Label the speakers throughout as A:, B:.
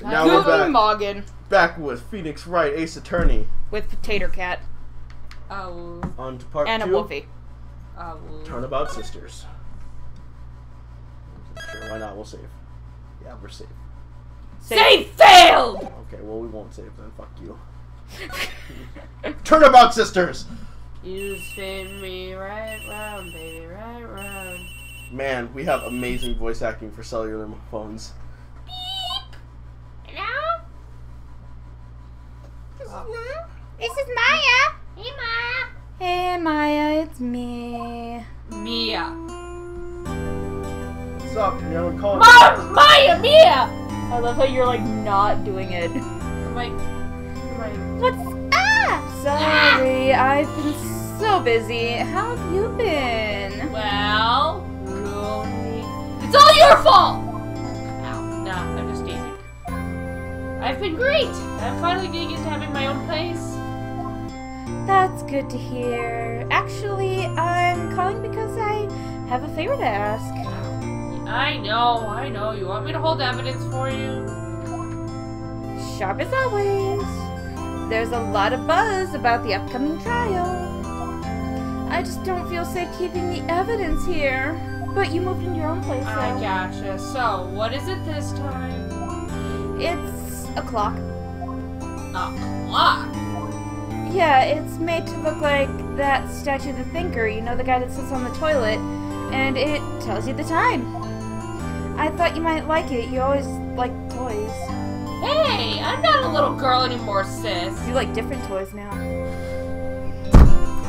A: And now we're back.
B: Back with Phoenix Wright, Ace Attorney.
A: With Potato Cat.
C: Oh.
B: On to part 2.
A: And a Wolfie.
B: Turnabout Sisters. Sure, why not? We'll save. Yeah, we're safe.
A: Save failed!
B: Okay, well, we won't save then. Fuck you. Turnabout Sisters!
C: You spin me right round, baby, right round.
B: Man, we have amazing voice acting for cellular phones.
C: Beep! Hello?
A: This is Maya.
C: Hey, Maya.
A: Hey, Maya, it's me.
C: Mia.
B: What's up? You haven't called
C: Mom! Maya! Mia!
A: I love how you're like not doing it. What's up? Sorry, I've been so busy. How have you been?
C: Well, Rooney. It's all your fault! Ow, nah, I'm just teasing. I've been great. I'm finally getting used to having my own place.
A: That's good to hear. Actually, I'm calling because I have a favor to ask.
C: I know. You want me to hold evidence for you?
A: Sharp as always. There's a lot of buzz about the upcoming trial. I just don't feel safe keeping the evidence here. But you moved in your own place, so.
C: I gotcha. So, what is it this time?
A: It's a clock.
C: A clock?
A: Yeah, it's made to look like that statue of the thinker, you know, the guy that sits on the toilet, and it tells you the time. I thought you might like it. You always like toys.
C: Hey, I'm not a little girl anymore, sis.
A: You like different toys now.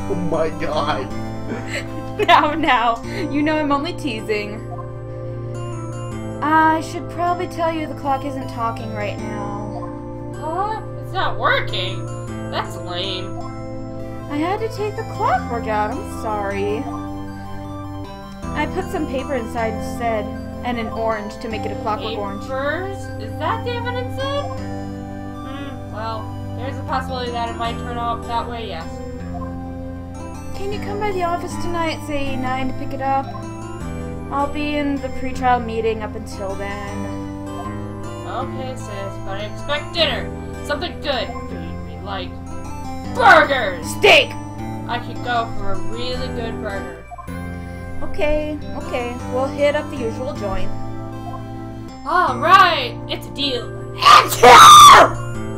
B: Oh my god.
A: Now, you know I'm only teasing. I should probably tell you the clock isn't talking right now.
C: Huh? It's not working? That's lame.
A: I had to take the clockwork out. I'm sorry. I put some paper inside instead, and an orange to make it a clockwork orange.
C: Papers? Is that the evidence then? Well, there's a possibility that it might turn out that way, yes.
A: Can you come by the office tonight, say 9 to pick it up? I'll be in the pre-trial meeting up until then.
C: Okay, sis, but I expect dinner. Something good. Like burgers!
A: Steak!
C: I could go for a really good burger.
A: Okay. We'll hit up the usual joint.
C: Alright, it's a deal.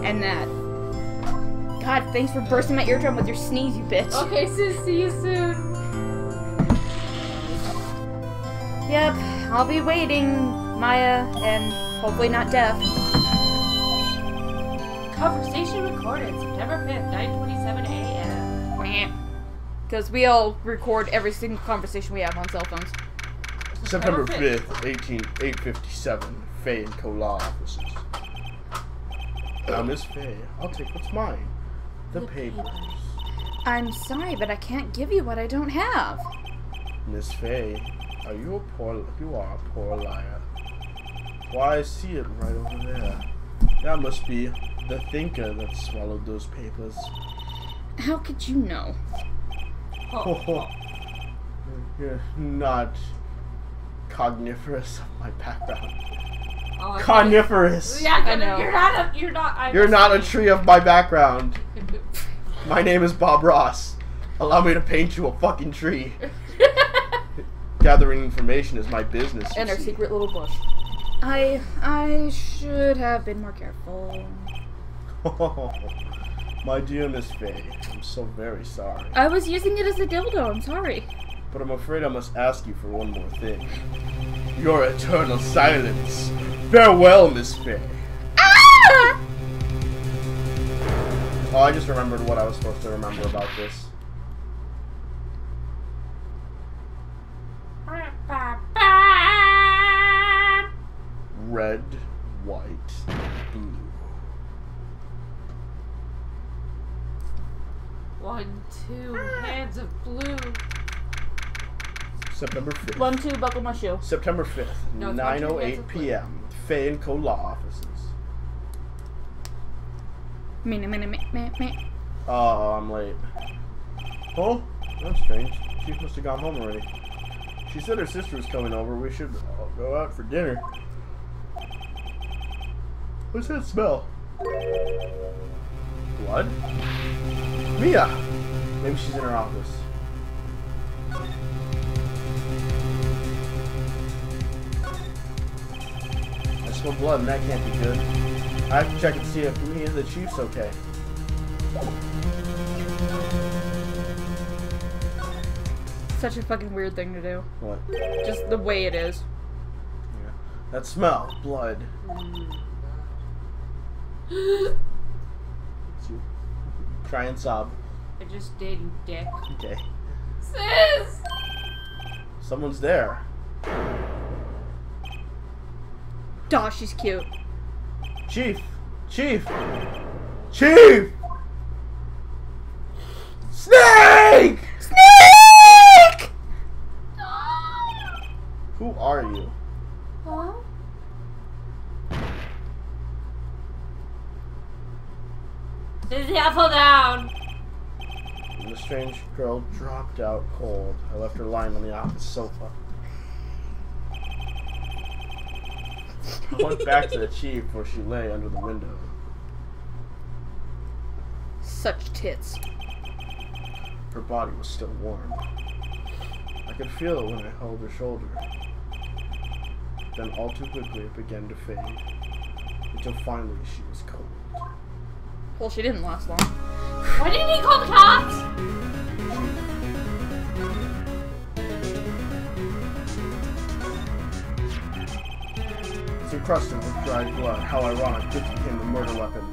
A: And that. God, thanks for bursting my eardrum with your sneeze, you bitch.
C: Okay, sis, see you soon.
A: Yep, I'll be waiting, Maya, and hopefully not deaf.
C: Conversation recorded September 5th, 9:27 a.m.
A: Because we all record every single conversation we have on cell phones.
B: September 5th, 857, Faye and Co. Law Offices. Now, Miss Faye, I'll take what's mine. The papers.
A: I'm sorry, but I can't give you what I don't have.
B: Miss Faye, you are a poor liar. Why, I see it right over there. That must be the thinker that swallowed those papers.
A: How could you know?
B: Oh, you're not cogniferous of my background.
C: Oh,
B: Coniferous.
C: Yeah,
A: I know.
C: You're
B: not a tree of my background. My name is Bob Ross. Allow me to paint you a fucking tree. Gathering information is my business.
A: And our secret little bush. I should have been more careful.
B: Oh, my dear Miss Faye, I'm so very sorry.
A: I was using it as a dildo, I'm sorry.
B: But I'm afraid I must ask you for one more thing. Your eternal silence. Farewell, Miss Faye.
A: Ah!
B: Oh, I just remembered what I was supposed to remember about this. Red, white, blue.
C: 1, 2, hands of blue.
B: September 5th.
A: 1, 2, buckle my shoe.
B: September 5th,
C: No, it's
B: 9:08 p.m. Faye and Co. Law Offices. Oh, I'm late. Oh, that's strange. She must have gone home already. She said her sister was coming over. We should go out for dinner. What's that smell? Blood? Mia! Maybe she's in her office. I smell blood and that can't be good. I have to check and see if Mia the Chief's okay.
A: Such a fucking weird thing to do.
B: What?
A: Just the way it is.
B: Yeah. That smell. Blood. Try and sob.
C: I just did, you dick.
B: Okay.
C: Sis!
B: Someone's there.
A: Duh, she's cute.
B: Chief! Chief! Chief! Snake!
A: Snake!
B: Who are you?
C: Huh? Is the apple down?
B: And the strange girl dropped out cold. I left her lying on the office sofa. I went back to the chief where she lay under the window.
A: Such tits.
B: Her body was still warm. I could feel it when I held her shoulder. Then all too quickly it began to fade, until finally she was cold.
A: Well, she didn't last long.
C: Why didn't he call the cops?
B: It's encrusted with dried blood. How ironic this became the murder weapon.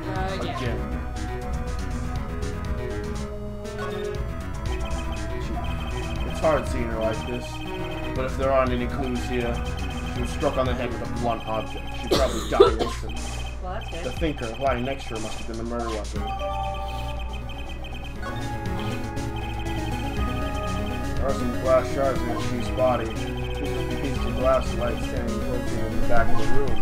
C: Yeah.
B: Again. It's hard seeing her like this, but if there aren't any clues here, she was struck on the head with a blunt object. She probably died instantly.
C: Well, that's
B: The
C: good.
B: thinker lying next to her must have been the murder weapon. There are some glass shards in the chief's body. These pieces of glass light standing closely in the back of the room.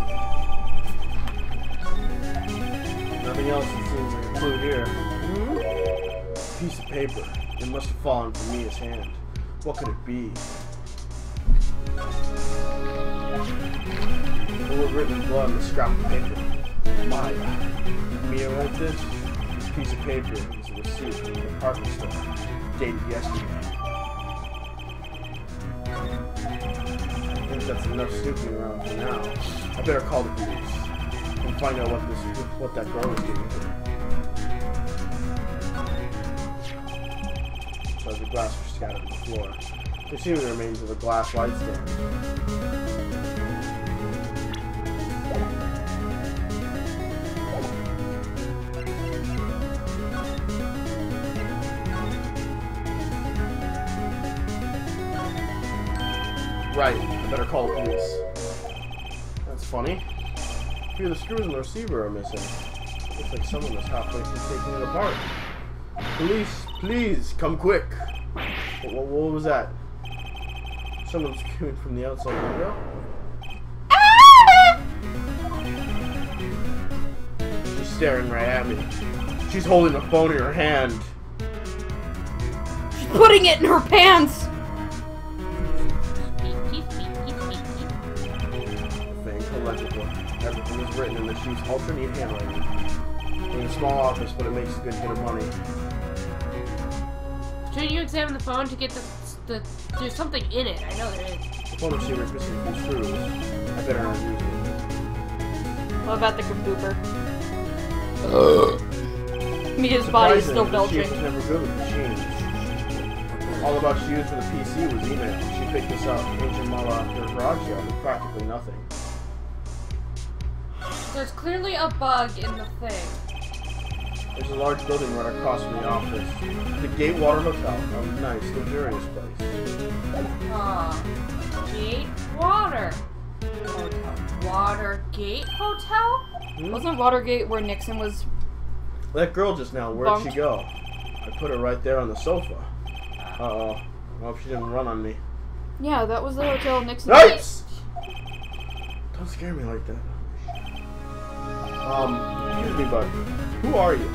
B: Nothing else that seems like a clue here. A piece of paper. It must have fallen from Mia's hand. What could it be? The word written in blood on the scrap of paper. Maya. Mia wrote this? This piece of paper is a receipt from the department store, dated yesterday. I think that's enough snooping around for now. I better call the police and find out what that girl was doing here. So the glass was scattered on the floor. You see the remains of a glass light stand. Right, I better call the police. That's funny. A few of the screws in the receiver are missing. Looks like someone is halfway through taking it apart. Police, please, come quick. What was that? Someone's screaming from the outside window? She's staring right at me. She's holding a phone in her hand.
A: She's putting it in her pants!
B: Everything is written in the chief's ultra neat handwriting. In a small office, but it makes a good hit of money.
C: Shouldn't you examine the phone to get the there's something in it? I know there is.
B: The phone receiver is missing a few screws. I better not use it.
A: What about the kabooper? Mia's body is still belching.
B: The chief was never good with machines. All about she used for the PC was email. She picked this up, ancient model after a garage sale, with practically nothing.
C: There's clearly a bug in the thing.
B: There's a large building right across from the office. The Gatewater Hotel. A nice, luxurious place.
C: Gatewater Hotel. Watergate Hotel?
B: Hmm?
A: Wasn't Watergate where Nixon was...
B: That girl just now, where'd she go? I put her right there on the sofa. Uh-oh. I hope she didn't run on me.
A: Yeah, that was the hotel Nixon...
B: Yipes! Don't scare me like that. Excuse me, bud. Who are you?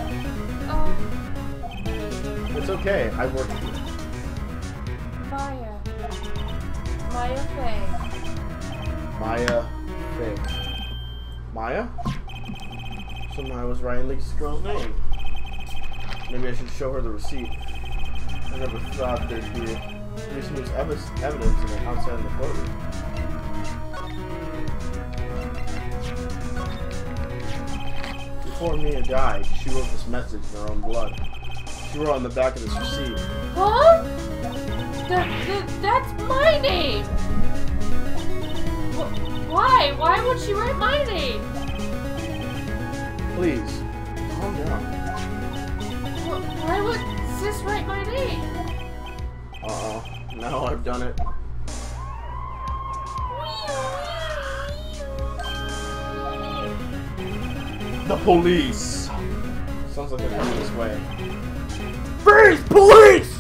B: It's okay, I work here.
C: Maya. Maya Faye.
B: Maya Faye. Maya? So I was writing this girl's name. Maybe I should show her the receipt. I never thought there'd be this much evidence in it outside of the courtroom. Before Mia died, she wrote this message in her own blood. She wrote on the back of this receipt.
C: Huh? That's my name! Why? Why would she write my name?
B: Please, calm down.
C: Why would Sis write my name?
B: Uh-oh, now I've done it. The police! Sounds like they're coming this way. Freeze! Police!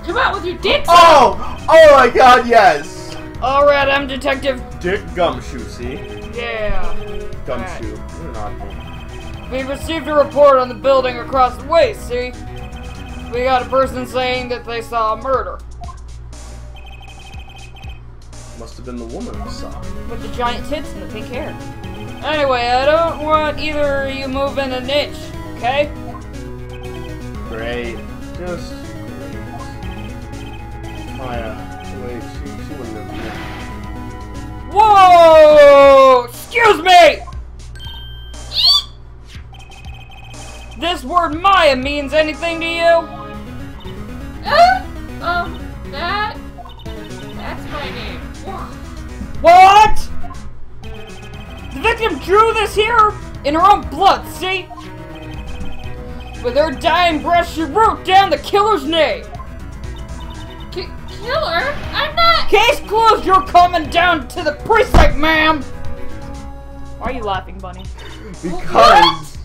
C: Come out with your dicks!
B: Oh! Oh my god, yes!
C: Alright, I'm Detective
B: Dick Gumshoe, see?
C: Yeah.
B: Gumshoe. You're not me.
C: We received a report on the building across the way, see? We got a person saying that they saw a murder.
B: Must have been the woman I saw.
C: With the giant tits and the pink hair. Anyway, I don't want either of you moving an inch, okay?
B: Great. Just... Maya. Wait, she wouldn't have been.
C: Whoa! Excuse me! This word Maya means anything to you? That's my name. What? The victim drew this here in her own blood, see? With her dying breath, she wrote down the killer's name. Killer? I'm not... Case closed, you're coming down to the precinct, ma'am! Why are you laughing, Bunny?
B: Because...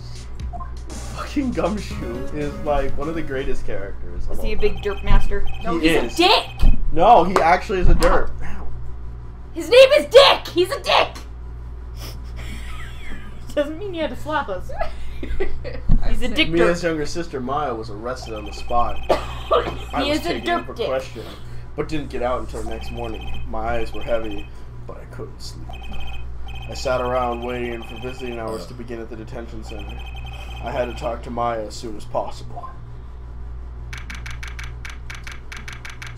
B: Fucking Gumshoe is like one of the greatest characters.
C: Is he a big derp master?
B: No, he's
C: a dick!
B: No, he actually is a derp. Ow.
C: His name is Dick! He's a dick! Doesn't mean you had to slap us. He's a dick derp.
B: Mia's younger sister Maya was arrested on the spot. I was taken in for question, but didn't get out until the next morning. My eyes were heavy, but I couldn't sleep. I sat around waiting for visiting hours to begin at the detention center. I had to talk to Maya as soon as possible.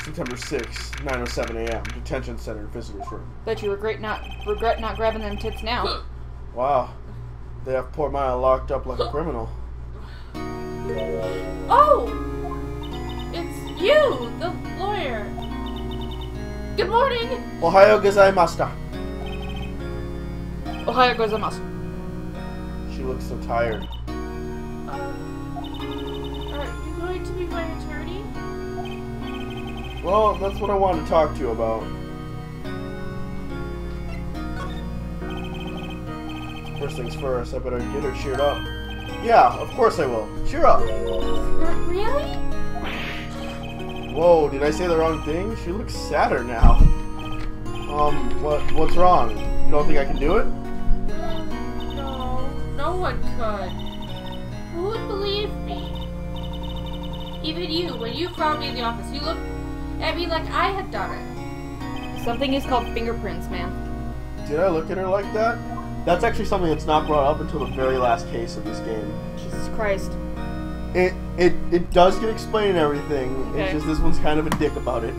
B: September 6th, 9:07 a.m. Detention center, visitors room.
C: Bet you regret not grabbing them tits now.
B: Wow, they have poor Maya locked up like a criminal.
C: Oh, it's you, the lawyer. Good morning.
B: Ohayo gozaimashita.
C: Ohayo gozaimasu.
B: She looks so tired.
C: Are you going to be my attorney?
B: Well, that's what I wanted to talk to you about. First things first, I better get her cheered up. Yeah, of course I will. Cheer up.
C: Really?
B: Whoa, did I say the wrong thing? She looks sadder now. What's wrong? You don't think I can do it?
C: No, no one could. Who would believe me? Even you, when you found me in the office, you looked at me like I had done it. Something is called fingerprints, man.
B: Did I look at her like that? That's actually something that's not brought up until the very last case of this game.
C: Jesus Christ.
B: It does get explained and everything.
C: Okay.
B: It's just this one's kind of a dick about it.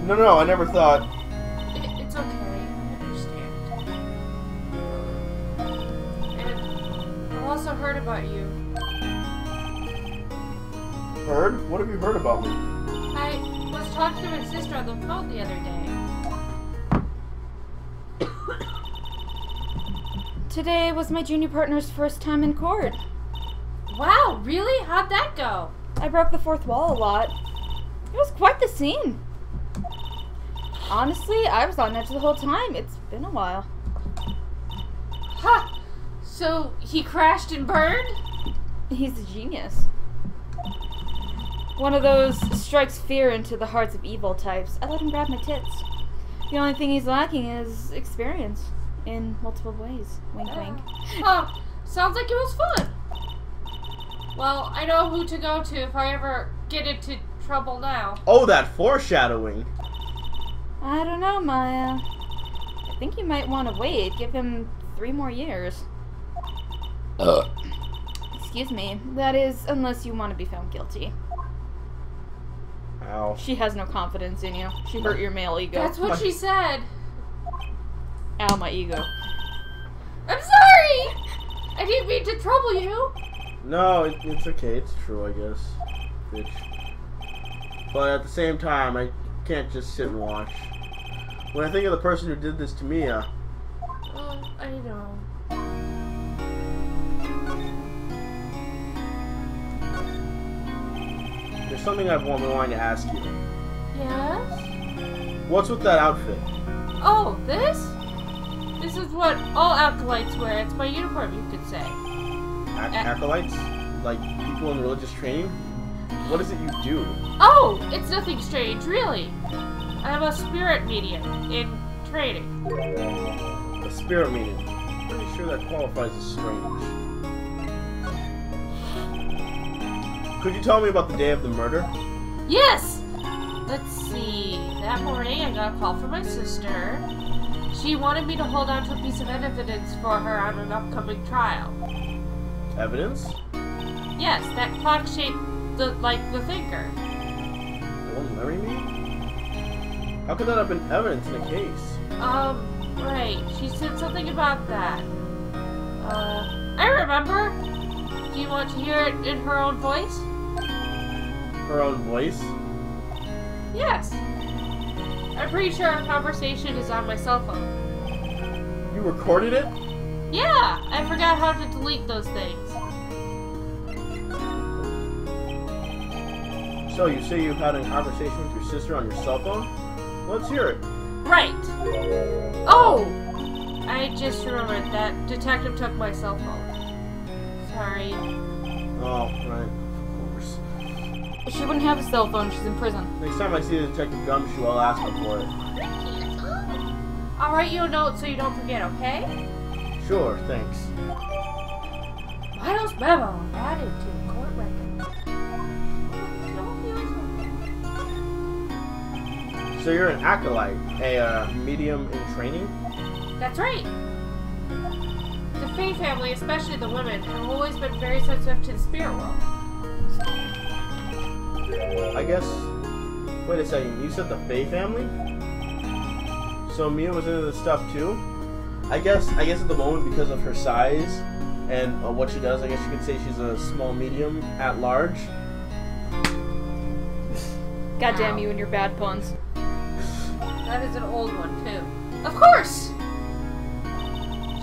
B: No, I never thought.
C: It's okay. I understand. And I've also heard about you.
B: Heard? What have you heard about me?
C: I was talking to my sister on the phone the other day. Today was my junior partner's first time in court. Wow, really? How'd that go? I broke the fourth wall a lot. It was quite the scene. Honestly, I was on edge the whole time. It's been a while. Ha! So he crashed and burned? He's a genius. One of those strikes fear into the hearts of evil types. I let him grab my tits. The only thing he's lacking is experience. In multiple ways. Wink, wink. Oh, sounds like it was fun. Well, I know who to go to if I ever get into trouble now.
B: Oh, that foreshadowing.
C: I don't know, Maya. I think you might want to wait. Give him 3 more years. Excuse me. That is, unless you want to be found guilty.
B: Ow.
C: She has no confidence in you. She hurt your male ego.
A: That's what she said.
C: Ow, my ego.
A: I'm sorry! I didn't mean to trouble you.
B: No, it's okay. It's true, I guess. Bitch. But at the same time, I can't just sit and watch. When I think of the person who did this to me,
A: I know.
B: there's something I've been wanting to ask you.
A: Yes?
B: What's with that outfit?
A: Oh, this? This is what all acolytes wear. It's my uniform, you could say.
B: Acolytes? Like people in religious training? What is it you do?
A: Oh, it's nothing strange, really. I'm a spirit medium in training.
B: A spirit medium. Pretty sure that qualifies as strange. Could you tell me about the day of the murder?
A: Yes! Let's see. That morning, I got a call from my sister. She wanted me to hold on to a piece of evidence for her on an upcoming trial.
B: Evidence?
A: Yes, that clock shaped like the thinker.
B: The one marry me? How could that have been evidence in a case?
A: Right. She said something about that. I remember. Do you want to hear it in her own voice?
B: Her own voice?
A: Yes. I'm pretty sure our conversation is on my cell phone.
B: You recorded it?
A: Yeah, I forgot how to delete those things.
B: So you say you've had a conversation with your sister on your cell phone? Let's hear it.
A: Right. Oh! I just remembered that detective took my cell phone. Sorry.
B: Oh, right. Of course.
C: She wouldn't have a cell phone. She's in prison.
B: Next time I see the Detective Gumshoe, I'll ask her for it.
A: I'll write you a note so you don't forget, okay?
B: Sure, thanks.
A: Vital's memo added to the court record.
B: So you're an acolyte, a medium in training?
A: That's right. The Fae family, especially the women, have always been very sensitive to the spirit world.
B: I guess. Wait a second. You said the Fae family? So Mia was into this stuff too? I guess at the moment, because of her size and what she does, I guess you could say she's a small medium at large.
C: Goddamn you and your bad puns.
A: That is an old one, too. Of course!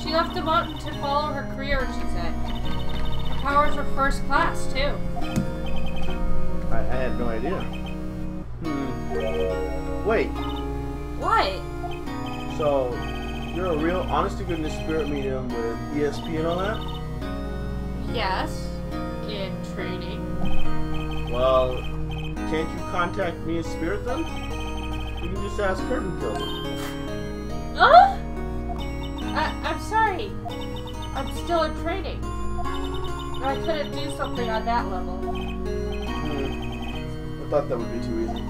A: She left the mountain to follow her career, she said. Her powers were first class, too.
B: I had no idea. Wait.
A: What?
B: So, you're a real honest-to-goodness spirit medium with ESP and all that?
A: Yes. In training.
B: Well, can't you contact me as spirit then? You can just ask her to kill me.
A: Huh? I'm sorry. I'm still in training. I couldn't do something on that level.
B: I thought that would be too easy.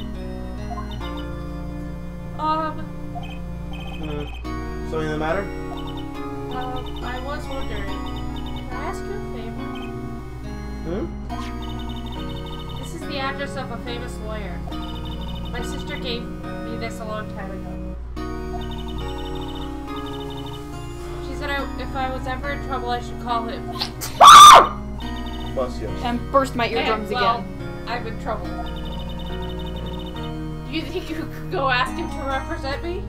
B: Something the matter?
A: I was wondering. Can I ask you a favor? This is the address of a famous lawyer. My sister gave me this a long time ago. She said if I was ever in trouble, I should call him.
B: Bless you.
C: And burst my eardrums again.
A: I'm in trouble. Do you think you could go ask him to represent me?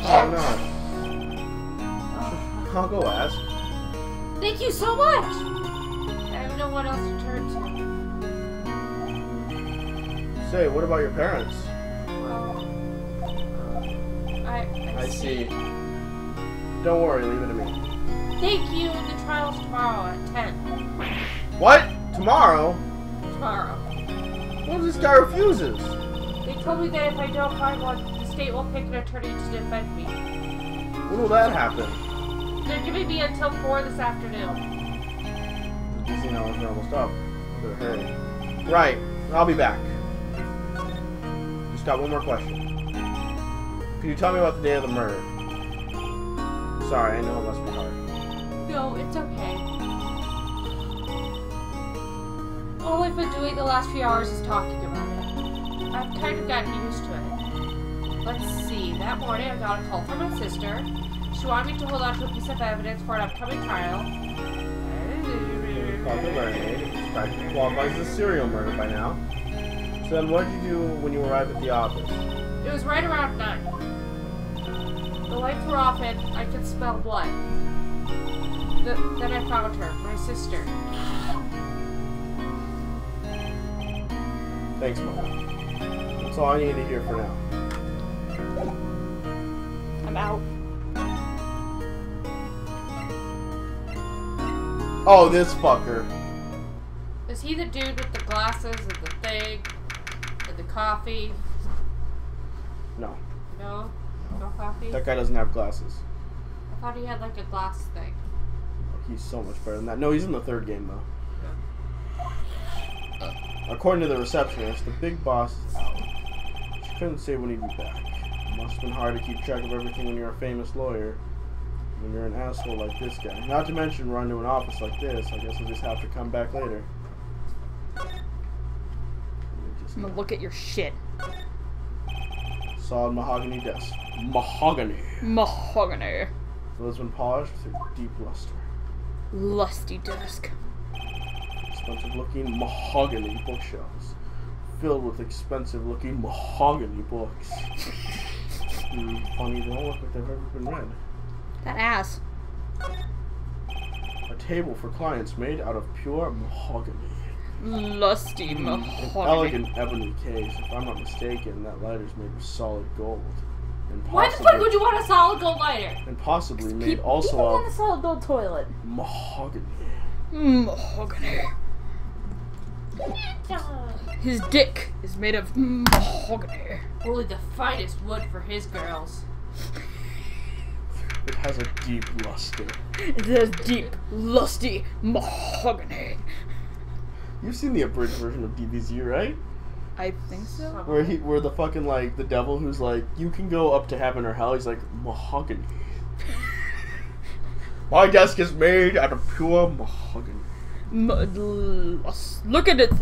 B: Oh no. I'll go ask.
A: Thank you so much! I have no one else to turn to.
B: Say, what about your parents?
A: Well, I
B: see. Don't worry, leave it to me.
A: Thank you. The trial's tomorrow at 10.
B: What? Tomorrow?
A: Tomorrow.
B: What if this guy refuses?
A: They told me that if I don't find one, the state will pick an attorney to defend me.
B: When will that happen?
A: They're giving me until 4 this afternoon.
B: Busy hours are almost up. Better hurry. Right. I'll be back. Just got one more question. Can you tell me about the day of the murder? Sorry, I know it must be hard.
D: No, it's okay. All I've been doing the last few hours is talking about it. I've kind of gotten used to it. Let's see, that morning I got a call from my sister. She wanted me to hold on to a piece of evidence for an upcoming trial.
B: Practically qualifies as a serial murder by now. So then what did you do when you arrived at the office?
D: It was right around 9. The lights were off and I could smell blood. Then I found her, my sister.
B: Thanks, Mom. That's all I need to hear for now.
C: I'm out.
B: Oh, this fucker.
D: Is he the dude with the glasses and the thing and the coffee?
B: No.
D: No? No coffee?
B: That guy doesn't have glasses.
D: I thought he had like a glass thing.
B: He's so much better than that. No, he's in the third game, though. According to the receptionist, the big boss is out. She couldn't say when he'd be back. It must have been hard to keep track of everything when you're a famous lawyer. When you're an asshole like this guy. Not to mention run to an office like this. I guess I'll just have to come back later.
C: I'm gonna look at your shit.
B: Solid mahogany desk. Mahogany.
C: Mahogany.
B: Though it's been polished with a deep luster.
C: Lusty desk.
B: Expensive looking mahogany bookshelves. Filled with expensive looking mahogany books. Funny, they don't look like they've ever been read.
C: That ass.
B: A table for clients made out of pure mahogany.
C: Lusty
B: An
C: mahogany.
B: elegant ebony case. If I'm not mistaken, that lighter's made of solid gold. And
D: Why the fuck would you want a solid gold lighter?
B: And possibly made
C: People
B: also
C: want a
B: of
C: solid gold toilet.
B: mahogany.
C: Mahogany. His dick is made of mahogany.
D: Only the finest wood for his girls.
B: It has a deep luster.
C: It has deep, lusty mahogany.
B: You've seen the abridged version of DBZ, right?
C: I think so.
B: Where the fucking, like, the devil who's like, you can go up to heaven or hell, he's like, mahogany. My desk is made out of pure mahogany.
C: Look at it.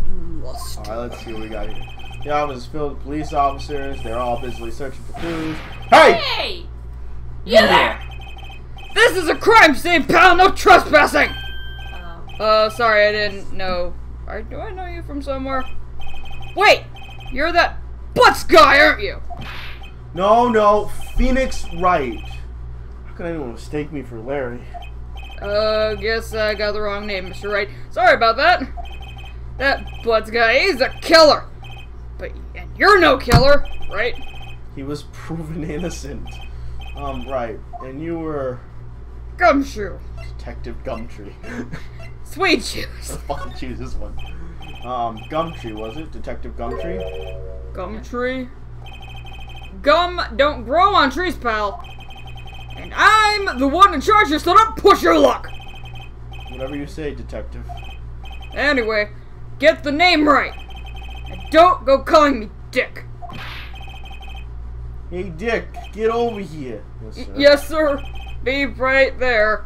C: Lust.
B: Alright, let's see what we got here. The office is filled with police officers. They're all busily searching for clues. Hey!
D: Hey! You there!
C: This is a crime scene, pal! No trespassing! Sorry, I didn't know. Do I know you from somewhere? Wait! You're that Butts guy, aren't you?
B: No, Phoenix Wright. How can anyone mistake me for Larry?
C: Guess I got the wrong name, Mr. Wright. Sorry about that. That Butts guy, he's a killer. And you're no killer, right?
B: He was proven innocent. Right. And you were...
C: Gumshoe.
B: Detective Gumtree.
C: Sweet juice.
B: Let's fucking choose this one. Gumtree, was it? Detective Gumtree?
C: Gumtree? Gum don't grow on trees, pal. And I'm the one in charge here, so don't push your luck.
B: Whatever you say, Detective.
C: Anyway, get the name right. And don't go calling me Dick.
B: Hey, Dick, get over here. Yes, sir.
C: Yes, sir. Be right there.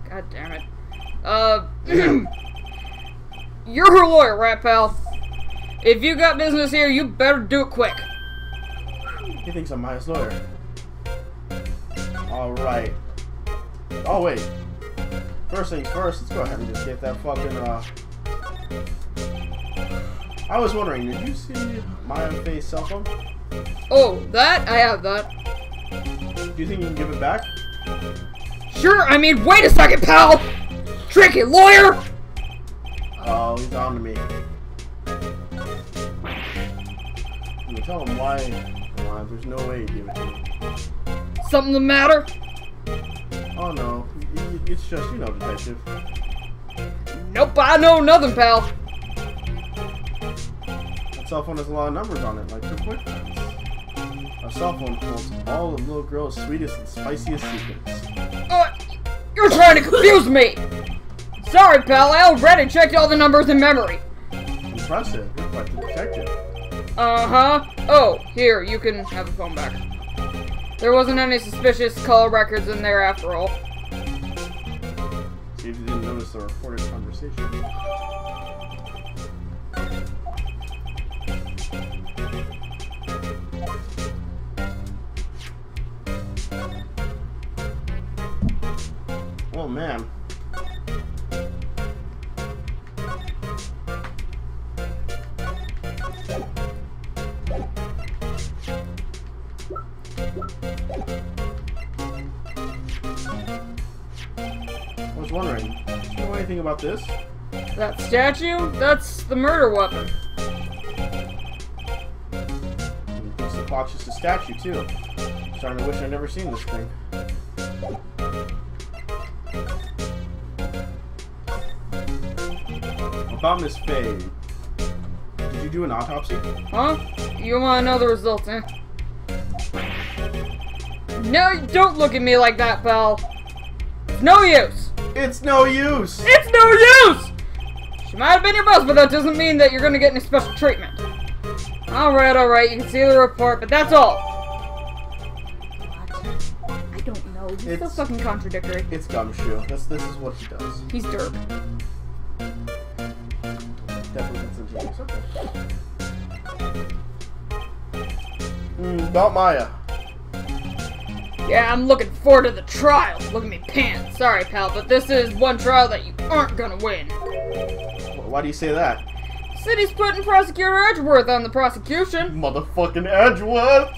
C: God damn it. You're her lawyer, right, pal? If you got business here, you better do it quick.
B: He thinks I'm my lawyer. Alright. Oh, wait. First things first, let's go ahead and just get that fucking, I was wondering, did you see my face cell phone?
C: Oh, that? I have that.
B: Do you think you can give it back?
C: Sure, I mean, wait a second, pal! Tricky lawyer!
B: Oh, he's on to me. Can you tell him why there's no way he'd give it to me?
C: Something the matter?
B: Oh no, it's just, you know, Detective.
C: Nope, I know nothing, pal.
B: That cell phone has a lot of numbers on it, like your boyfriend's. A cell phone holds all of the little girl's sweetest and spiciest secrets.
C: You're trying to confuse me! Sorry, pal, I already checked all the numbers in memory.
B: Impressive, you're quite the detective.
C: Uh-huh. Oh, here, you can have the phone back. There wasn't any suspicious call records in there after all.
B: See if you didn't notice the recorded conversation. Oh man. I was wondering, do you know anything about this?
C: That statue? That's the murder weapon.
B: It's the clock's just a statue too. Starting to wish I'd never seen this thing. About Miss Faye. Did you do an autopsy?
C: Huh? You want to know the results, eh? No, don't look at me like that, pal. It's no use.
B: It's no use!
C: It's no use! She might have been your boss, but that doesn't mean that you're gonna get any special treatment. Alright, you can see the report, but that's all. What? I don't know. He's so fucking contradictory.
B: It's Gumshoe. This is what he does.
C: He's derp.
B: Definitely instantaneous. Okay. About Maya.
C: Yeah, I'm looking forward to the trial. Look at me pants. Sorry, pal, but this is one trial that you aren't gonna win.
B: Why do you say that?
C: City's putting Prosecutor Edgeworth on the prosecution.
B: Motherfucking Edgeworth!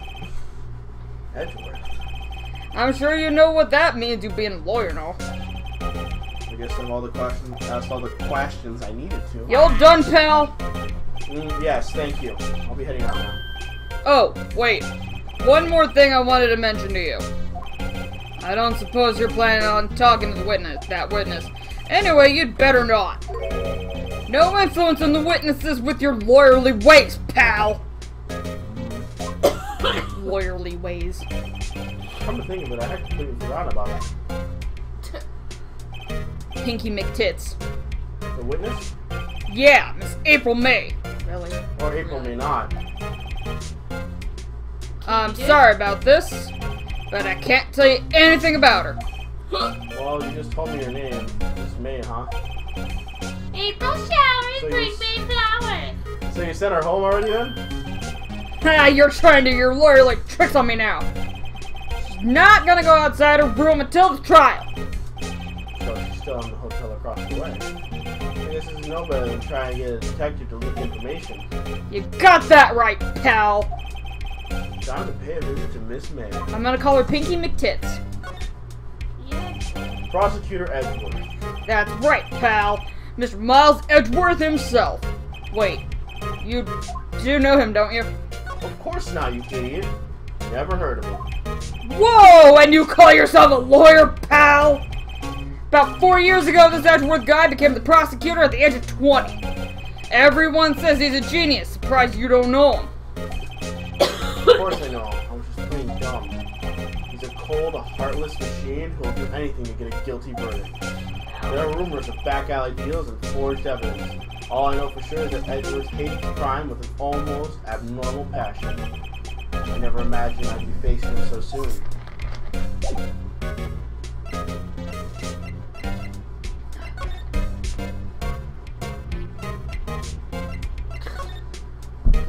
B: Edgeworth?
C: I'm sure you know what that means, you being a lawyer now.
B: I guess I've asked all the questions I needed to.
C: You all done, pal?
B: Yes, thank you. I'll be heading out now.
C: Oh, wait. One more thing I wanted to mention to you. I don't suppose you're planning on talking to that witness. Anyway, you'd better not. No influence on the witnesses with your lawyerly ways, pal. Lawyerly ways.
B: Come to think of it, I had completely forgotten about it.
C: Pinky McTits.
B: The witness?
C: Yeah, Miss April May. Really?
B: Or April may not.
C: I'm sorry about this, but I can't tell you anything about her.
B: Well, you just told me your name. Miss May, huh?
D: April showers bring me flowers.
B: So you sent her home already then?
C: You're trying to your lawyerly tricks on me now. She's not gonna go outside her room until the trial.
B: So she's still in the hotel across the way. I guess this is no better than trying to get a detective to leak information.
C: You got that right, pal.
B: Time to pay a visit to Miss May.
C: I'm gonna call her Pinky McTits.
D: Yeah.
B: Prosecutor Edgeworth.
C: That's right, pal. Mr. Miles Edgeworth himself. Wait, you do know him, don't you?
B: Of course not, you idiot. Never heard of him.
C: Whoa, and you call yourself a lawyer, pal? About 4 years ago, this Edgeworth guy became the prosecutor at the age of 20. Everyone says he's a genius. Surprised you don't know him.
B: Of course I know him. I was just plain dumb. He's a cold, heartless machine who will do anything to get a guilty verdict. There are rumors of back alley deals and forged evidence. All I know for sure is that Edgeworth hates crime with an almost abnormal passion. I never imagined I'd be facing him so soon.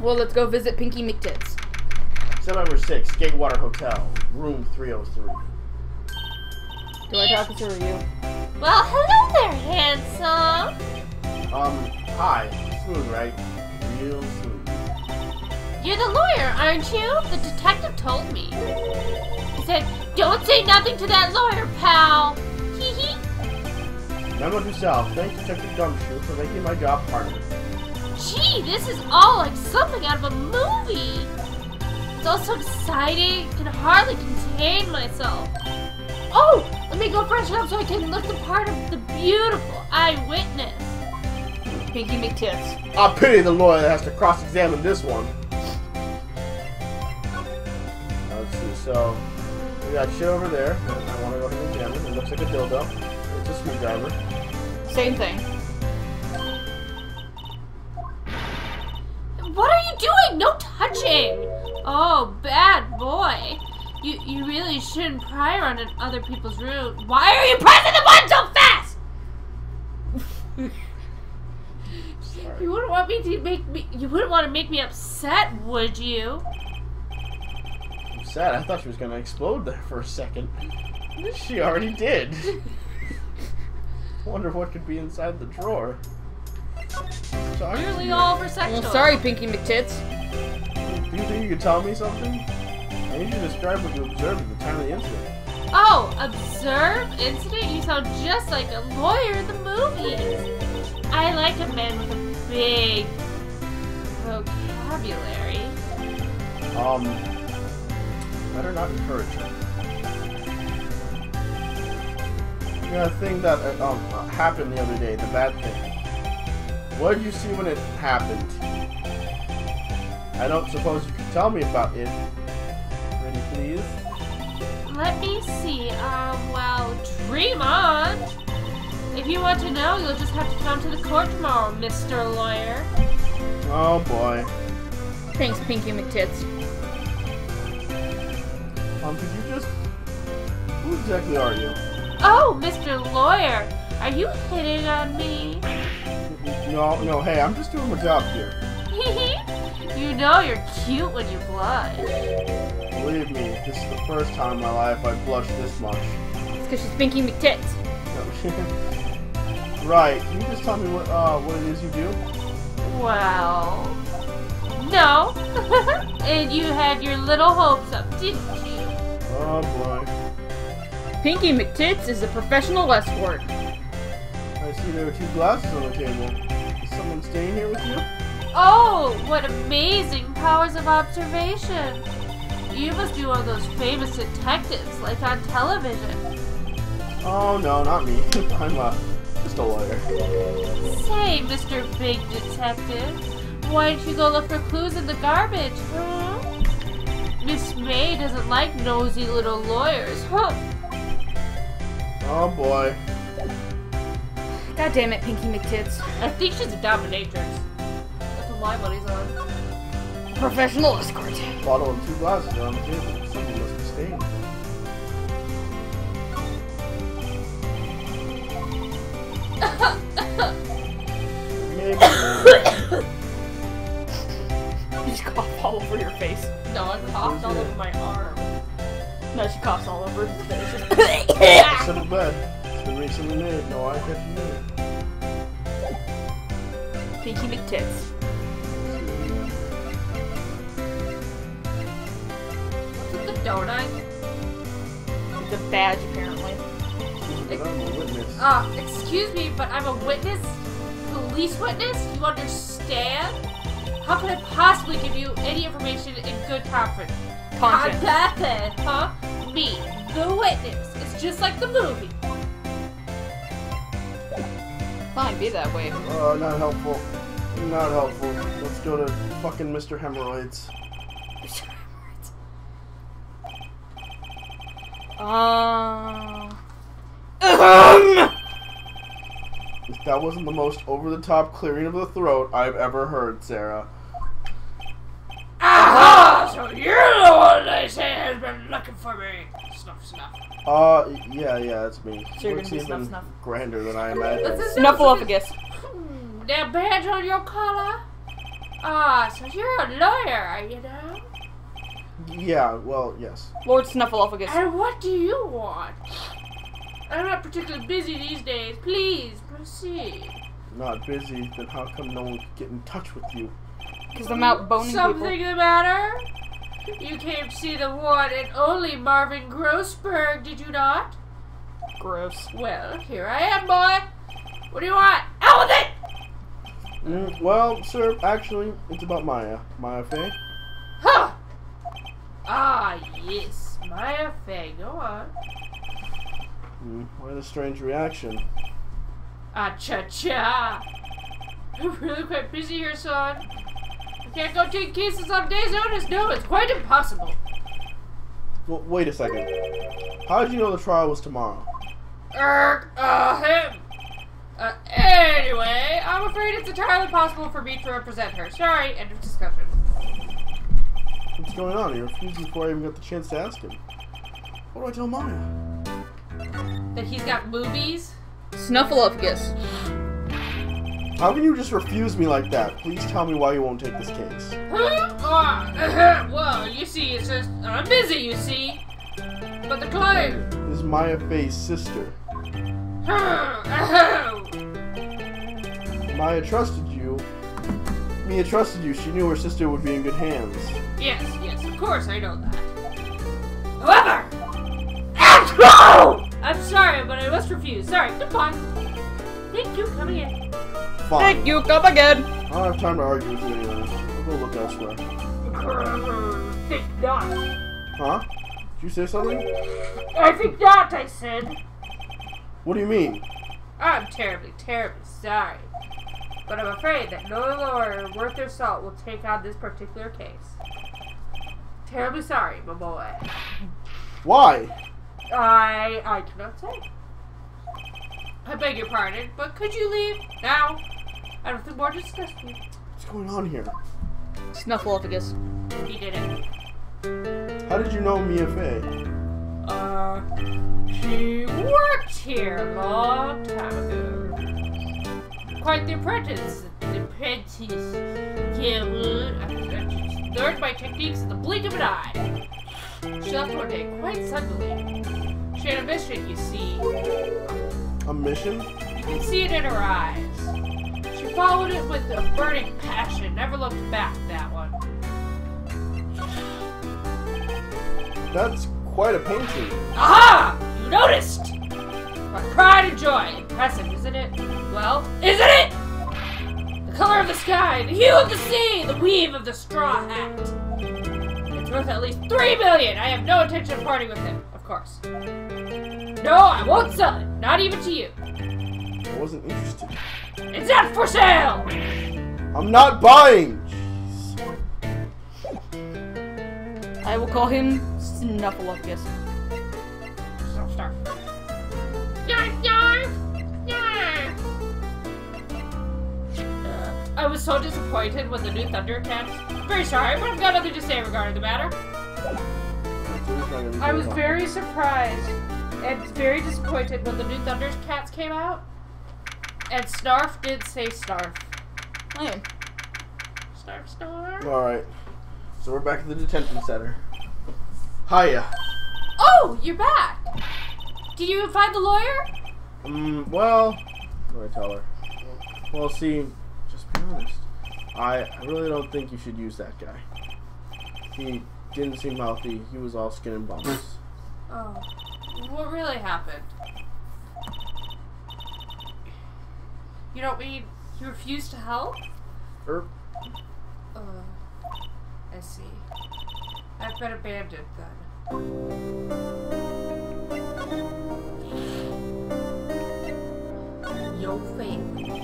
C: Well, let's go visit Pinky McTits.
B: Cell number 6, Gatewater Hotel, room 303.
C: Do I talk to her or you?
D: Well, hello there, handsome.
B: Hi. Smooth, right? Real smooth.
D: You're the lawyer, aren't you? The detective told me. He said, don't say nothing to that lawyer, pal. Hee hee.
B: Memo to self. Thanks Detective Gumshoe for making my job harder.
D: Gee, this is all like something out of a movie. It's all so exciting. I can hardly contain myself. Oh, let me go freshen up so I can look the part of the beautiful eyewitness.
C: Pinky McTits.
B: I pity the lawyer that has to cross-examine this one. Let's see, so we got shit over there. I want to go ahead and examine. It looks like a dildo. It's a screwdriver.
C: Same thing.
D: What are you doing? No touching. Oh, bad boy. You really shouldn't pry around in other people's rooms. Why are you pressing the button so fast?
B: Sorry.
D: You wouldn't want to make me upset, would you?
B: I'm sad. I thought she was gonna explode there for a second. She already did. Wonder what could be inside the drawer.
D: Clearly all for sex
C: Well,
D: toys.
C: sorry, Pinky McTits.
B: Do you think you could tell me something? I need you to describe what you observed at the time of the incident.
D: Oh, observe incident? You sound just like a lawyer in the movies. I like a man with a big vocabulary.
B: Better not encourage her. Yeah, the thing that happened the other day, the bad thing. What did you see when it happened? I don't suppose you could tell me about it. Pretty please?
D: Let me see. Well, dream on. If you want to know, you'll just have to come to the court tomorrow, Mr. Lawyer.
B: Oh boy.
C: Thanks, Pinky McTits.
B: Could you just... Who exactly are you?
D: Oh, Mr. Lawyer, are you hitting on me?
B: No, hey, I'm just doing my job here.
D: You know you're cute when you blush.
B: Believe me, this is the first time in my life I've blushed this much.
C: It's because she's Pinky McTits.
B: Right, can you just tell me what it is you do?
D: Well, no. And you had your little hopes up, didn't you?
B: Oh boy.
C: Pinky McTits is a professional escort.
B: I see there are 2 glasses on the table. Is someone staying here with you?
D: Oh, what amazing powers of observation. You must be one of those famous detectives, like on television.
B: Oh no, not me. I'm just a lawyer.
D: Say, Mr. Big Detective, why don't you go look for clues in the garbage, huh? Miss May doesn't like nosy little lawyers, huh?
B: Oh boy.
C: God damn it, Pinky McTits.
D: I think she's a dominatrix. That's what my money's on.
C: Professional escort.
B: Bottle and 2 glasses are on the table. Someone must be staying. Maybe.
C: You just cough all over your face.
D: No, I coughed all over my arm.
C: No, she coughs all over his face.
B: Simple bed. It's been recently made. No eye catching it.
C: Pinky McTits.
D: What's with the donut?
C: It's a badge, apparently.
B: But I'm a witness.
D: Excuse me, but I'm a witness? Police witness? You understand? How can I possibly give you any information in good confidence?
C: Conscience.
D: Huh? Me, the witness. It's just like the movie.
C: Fine, be that way.
B: Not helpful. Not helpful. Let's go to fucking Mr. Hemorrhoids. That wasn't the most over-the-top clearing of the throat I've ever heard, Sarah.
D: Aha! So you're the one they say has been looking for me. Snuff, snuff.
B: Yeah, it's me.
C: So you're
B: Looks
C: gonna be
B: even
C: snuff.
B: grander than I imagined.
C: Snuffleupagus.
D: That badge on your collar? So you're a lawyer, are you now?
B: Yeah, well, yes.
C: Lord Snuffleupagus.
D: And what do you want? I'm not particularly busy these days. Please, proceed.
B: Not busy, then how come no one could get in touch with you?
C: Because I'm out boning
D: Something
C: people.
D: the matter? You came to see the one and only Marvin Grossberg, did you not?
C: Gross.
D: Well, here I am, boy. What do you want? Out with it!
B: Well, sir, actually, it's about Maya. Maya Fey?
D: Huh! Yes. Maya Fey. Go on.
B: Why the strange reaction?
D: Cha-cha. I'm really quite busy here, son. I can't go take cases on days notice. No, it's quite impossible.
B: Well, wait a second. How did you know the trial was tomorrow?
D: Him. Anyway, I'm afraid it's entirely possible for me to represent her. Sorry, end of discussion.
B: What's going on? He refused before I even got the chance to ask him. What do I tell Maya?
D: That he's got movies?
C: Snuffleupagus.
B: How can you just refuse me like that? Please tell me why you won't take this case.
D: Well, you see, it's just, I'm busy, you see. But the client...
B: This is Maya Faye's sister. Maya trusted you. Mia trusted you. She knew her sister would be in good hands.
D: Yes, of course, I know that. However... I'm sorry, but I must refuse. Sorry, goodbye. Thank you, coming in.
B: Fine.
C: Thank you, come again.
B: I don't have time to argue with you anymore. I'll go look elsewhere.
D: Think not.
B: Huh? Did you say something?
D: I think not, I said.
B: What do you mean?
D: I'm terribly, terribly sorry. But I'm afraid that no lawyer worth their salt will take on this particular case. Terribly sorry, my boy.
B: Why?
D: I cannot say. I beg your pardon, but could you leave now? I have nothing more to discuss with you.
B: What's going on here?
C: Snuffleupagus.
D: He did it.
B: How did you know Mia Faye?
D: She worked here a long time ago. Quite the apprentice. Yeah, I learned my techniques in the blink of an eye. She left one day quite suddenly. She had a mission, you see.
B: A mission?
D: You can see it in her eyes. She followed it with a burning passion, never looked back, that one.
B: That's quite a painting.
D: Aha! You noticed! My pride and joy. Impressive, isn't it? Well, isn't it? The color of the sky, the hue of the sea, the weave of the straw hat. It's worth at least $3 million. I have no intention of parting with it, of course. No, I won't sell it. Not even to you.
B: I wasn't interested.
D: It's not for sale!
B: I'm not buying! Jeez.
C: I will call him Snuffleupagus.
D: So start. I was so disappointed when the new Thundercats. Very sorry, but I've got nothing to say regarding the matter. I was very surprised and very disappointed when the new Thundercats came out. And Snarf did say Snarf.
C: Oh.
D: Snarf.
B: Alright. So we're back at the detention center. Hiya.
D: Oh, you're back! Did you find the lawyer?
B: Well, what do I tell her? Well, see, just be honest. I really don't think you should use that guy. He didn't seem healthy. He was all skin and bones.
D: Oh. What really happened? You don't mean he refused to help? I see. I've been abandoned then. Your family.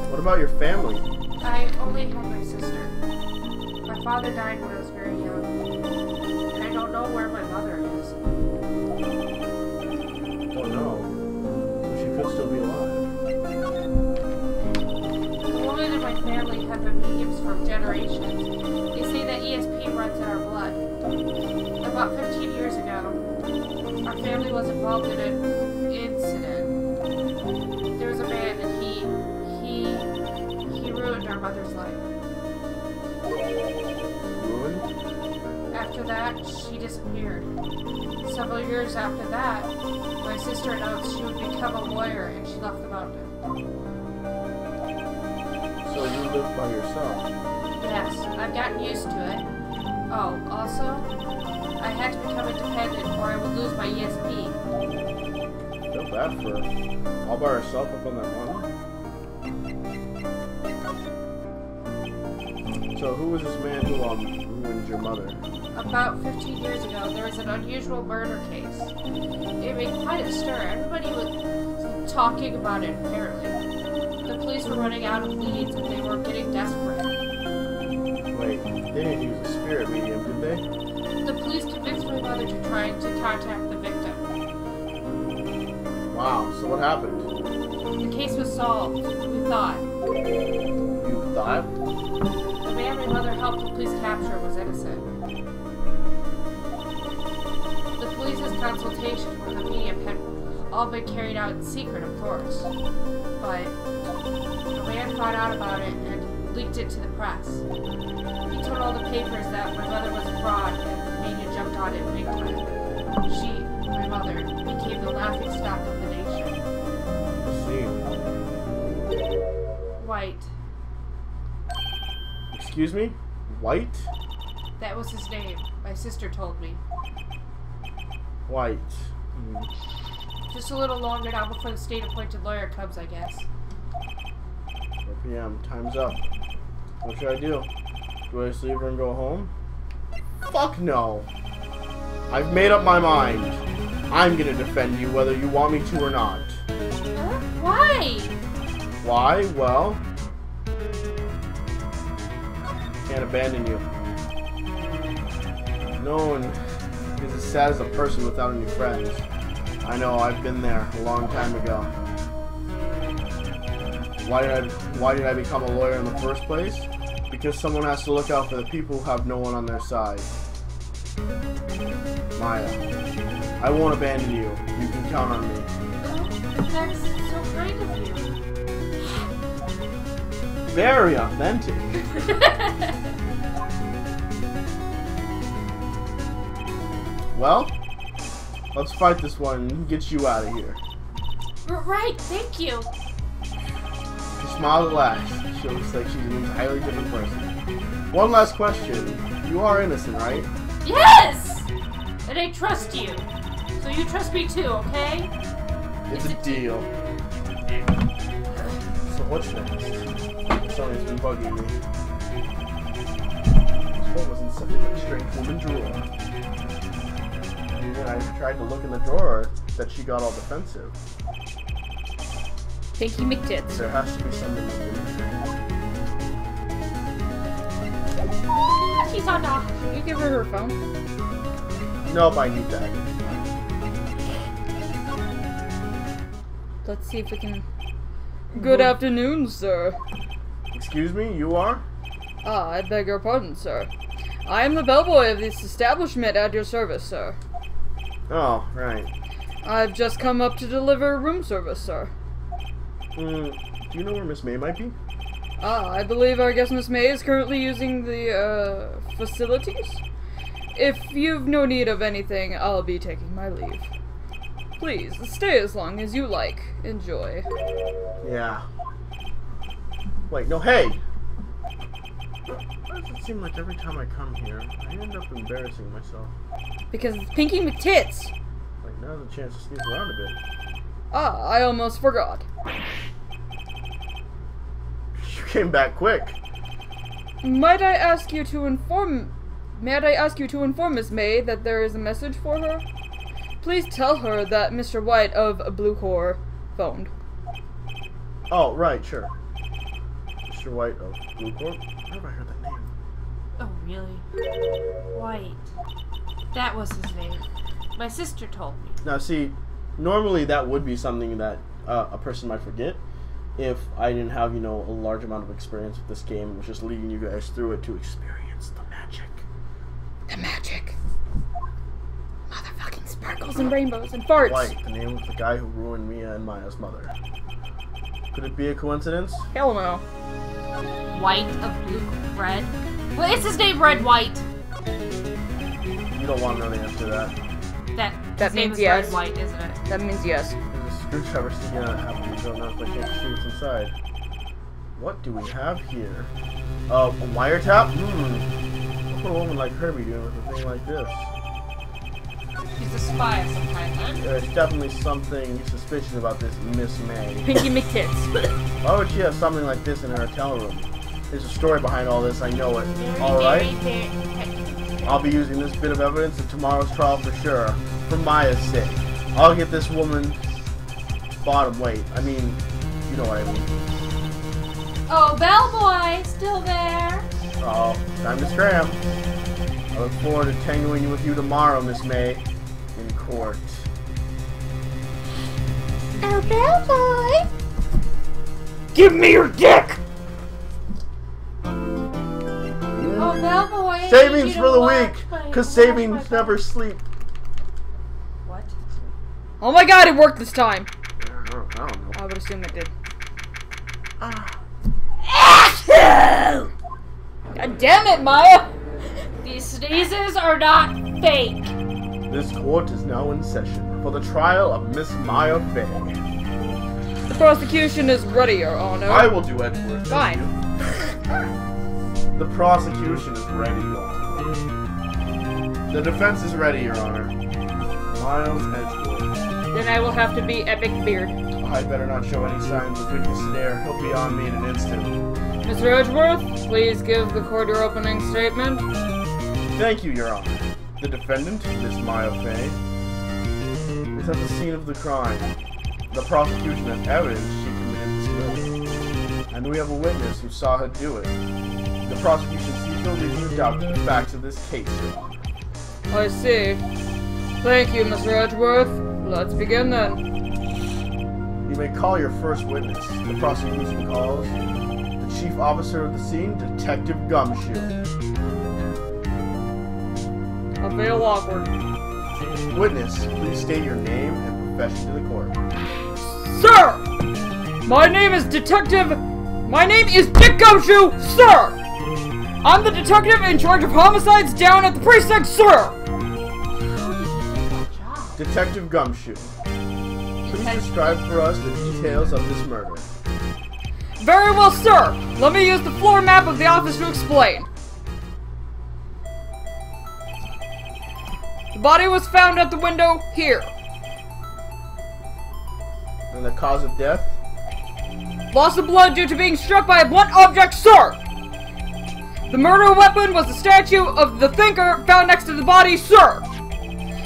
B: What about your family?
D: I only have my sister. My father died when I was very young. And I don't know where my mother is.
B: Don't know. She could still be alive.
D: The women in my family have been mediums for generations. They say that ESP runs in our blood. About 15 years ago, our family was involved in an incident. There was a man and he ruined our mother's life.
B: Ruined?
D: After that, she disappeared. Several years after that, my sister announced she would become a lawyer and she left the mountain.
B: So you live by yourself?
D: Yes, I've gotten used to it. Oh, also, I had to become independent or I would lose my ESP.
B: Feel bad for her. All by herself up on that mountain? So who was this man who ruined your mother?
D: About 15 years ago, there was an unusual murder case. It made quite a stir. Everybody was talking about it, apparently. The police were running out of leads and they were getting desperate.
B: Wait, they didn't use a spirit medium, did they?
D: The police convinced my mother to try to contact the victim.
B: Wow, so what happened?
D: The case was solved, we thought.
B: You thought?
D: The man my mother helped the police capture was innocent. The police this consultation with the medium had all been carried out in secret, of course. But a man found out about it and leaked it to the press. He told all the papers that my mother was a fraud and the media jumped on it big time. She, my mother, became the laughingstock of the nation.
B: Let's see.
D: White.
B: Excuse me? White?
D: That was his name. My sister told me.
B: White.
D: Just a little longer now before the state-appointed lawyer comes, I guess.
B: 4 p.m. Time's up. What should I do? Do I just leave her and go home? Fuck no. I've made up my mind. I'm gonna defend you whether you want me to or not.
D: Why?
B: Why? Well, can't abandon you. No one is as sad as a person without any friends. I know, I've been there a long time ago. Why did I become a lawyer in the first place? Because someone has to look out for the people who have no one on their side. Maya, I won't abandon you. You can count on me.
D: That's so kind of you.
B: Very authentic. Well, let's fight this one and get you out of here.
D: Right, thank you.
B: She smiled at last. She looks like she's an entirely different person. One last question. You are innocent, right?
D: Yes! And I trust you. So you trust me too, okay?
B: It's a deal. So what's next? Something's been bugging me. What was in such a strange woman drawer? And when I tried to look in the drawer, that she got all defensive.
C: Pinky McTits.
B: There has to be something in
D: She's on off.
C: Can you give her her phone?
B: Nope, I need that.
C: Let's see if we can... Good afternoon, sir.
B: Excuse me, you are?
C: Ah, I beg your pardon, sir. I am the bellboy of this establishment at your service, sir.
B: Oh, right.
C: I've just come up to deliver room service, sir.
B: Do you know where Miss May might be?
C: Ah, I believe our guest Miss May is currently using the, facilities? If you've no need of anything, I'll be taking my leave. Please, stay as long as you like. Enjoy.
B: Yeah. Wait, no, hey! Why does it seem like every time I come here, I end up embarrassing myself?
C: Because it's Pinky McTits!
B: Like, now's a chance to sneak around a bit.
C: Ah, I almost forgot.
B: You came back quick.
C: Might I ask you to inform Miss May that there is a message for her? Please tell her that Mr. White of Blue Corps phoned.
B: Oh, right, sure. Mr. White of Blue Corps? Where have I heard that name?
D: Oh, really? White. That was his name. My sister told me.
B: Now, see, normally that would be something that a person might forget if I didn't have, you know, a large amount of experience with this game and was just leading you guys through it to experience the magic.
C: The magic. Motherfucking sparkles and rainbows and farts.
B: White, the name of the guy who ruined Mia and Maya's mother. Could it be a coincidence?
C: Hell no.
D: White of blue red? What is his name? Red White.
B: You don't want to know the answer to that.
C: That
D: his name
C: means
D: is
C: yes.
D: Red White, isn't it?
C: That means yes.
B: There's a screwdriver sticking out half of the door. Not if I can't see what's inside. What do we have here? A wiretap? What would a woman like her be doing with a thing like this?
D: She's a spy of some kind, then.
B: There's definitely something suspicious about this Miss May.
C: Pinky McTits.
B: Why would she have something like this in her hotel room? There's a story behind all this, I know it. Alright? I'll be using this bit of evidence in tomorrow's trial for sure. For Maya's sake. I'll get this woman bottom weight. I mean, you know what I mean.
D: Oh, bellboy, still there?
B: Oh, time to scram. I look forward to tangling with you tomorrow, Miss May. In court.
A: Oh, bellboy!
C: Give me your dick!
D: Oh, bellboy. I need
B: Savings
D: you
B: for
D: to
B: the
D: watch
B: week,
D: my-
B: because
D: watch
B: savings
D: my-
B: never sleep.
C: Oh my god, it worked this time!
B: I don't know.
C: I would assume it did. God damn it, Maya!
D: These sneezes are not fake.
B: This court is now in session for the trial of Miss Maya Fey.
C: The prosecution is ready, Your Honor.
B: I will do Edgeworth.
C: Fine.
B: The prosecution is ready, Your Honor. The defense is ready, Your Honor. Miles Edgeworth.
C: Then I will have to be Epic Beard.
B: I better not show any signs of weakness today. He'll be on me in an instant.
C: Mr. Edgeworth, please give the court your opening statement.
B: Thank you, Your Honor. The defendant, Miss Maya Fey, is at the scene of the crime. The prosecution has evidence she committed this murder, and we have a witness who saw her do it. The prosecution sees no reason to doubt the facts of this case, Your Honor.
C: I see. Thank you, Mr. Edgeworth. Let's begin then.
B: You may call your first witness. The prosecution calls the chief officer of the scene, Detective Gumshoe.
C: I feel awkward.
B: Witness, please state your name and profession to the court.
C: Sir! My name is Dick Gumshoe, sir! I'm the detective in charge of homicides down at the precinct, sir!
B: Detective Gumshoe, please describe for us the details of this murder.
C: Very well, sir! Let me use the floor map of the office to explain. The body was found at the window here.
B: And the cause of death?
C: Loss of blood due to being struck by a blunt object, sir! The murder weapon was the statue of the Thinker found next to the body, sir!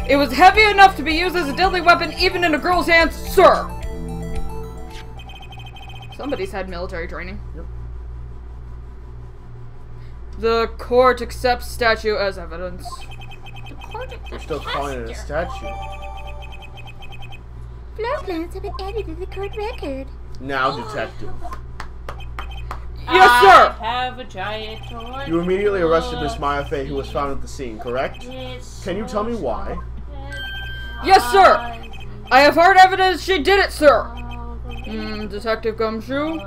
C: It was heavy enough to be used as a deadly weapon even in a girl's hands, sir! Somebody's had military training.
B: Yep.
C: The court accepts statue as evidence.
B: We're still calling it a statue.
A: Floor plans have been added to the court record.
B: Now, detective.
C: Yes, sir!
D: I have a giant toy.
B: You immediately arrested Miss Maya Fey, who was found at the scene, correct? Can you tell me why?
C: Yes, sir! I have hard evidence she did it, sir! Detective Gumshoe,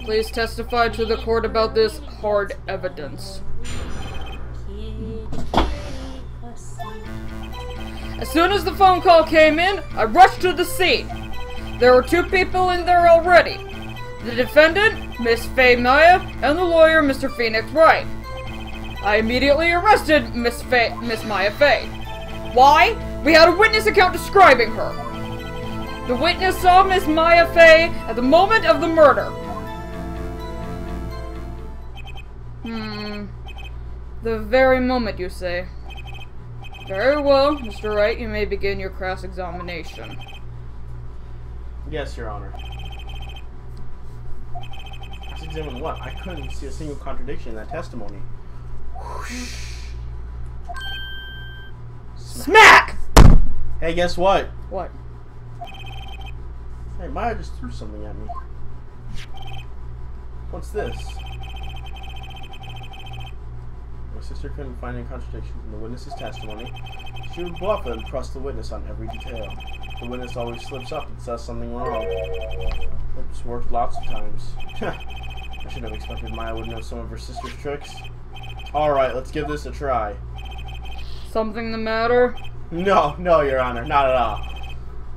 C: please testify to the court about this hard evidence. As soon as the phone call came in, I rushed to the scene. There were 2 people in there already. The defendant, Miss Fay Maya, and the lawyer, Mr. Phoenix Wright. I immediately arrested Miss Maya Fay. Why? We had a witness account describing her. The witness saw Miss Maya Fay at the moment of the murder. The very moment, you say. Very well, Mr. Wright, you may begin your cross-examination.
B: Yes, Your Honor. Cross-examine what? I couldn't see a single contradiction in that testimony.
C: Smack!
B: Hey, guess what?
C: What?
B: Hey, Maya just threw something at me. What's this? My sister couldn't find any contradictions in the witness's testimony. She would bluff and trust the witness on every detail. The witness always slips up and says something wrong. It's worked lots of times. I should have expected Maya would know some of her sister's tricks. Alright, let's give this a try.
C: Something the matter?
B: No, Your Honor, not at all.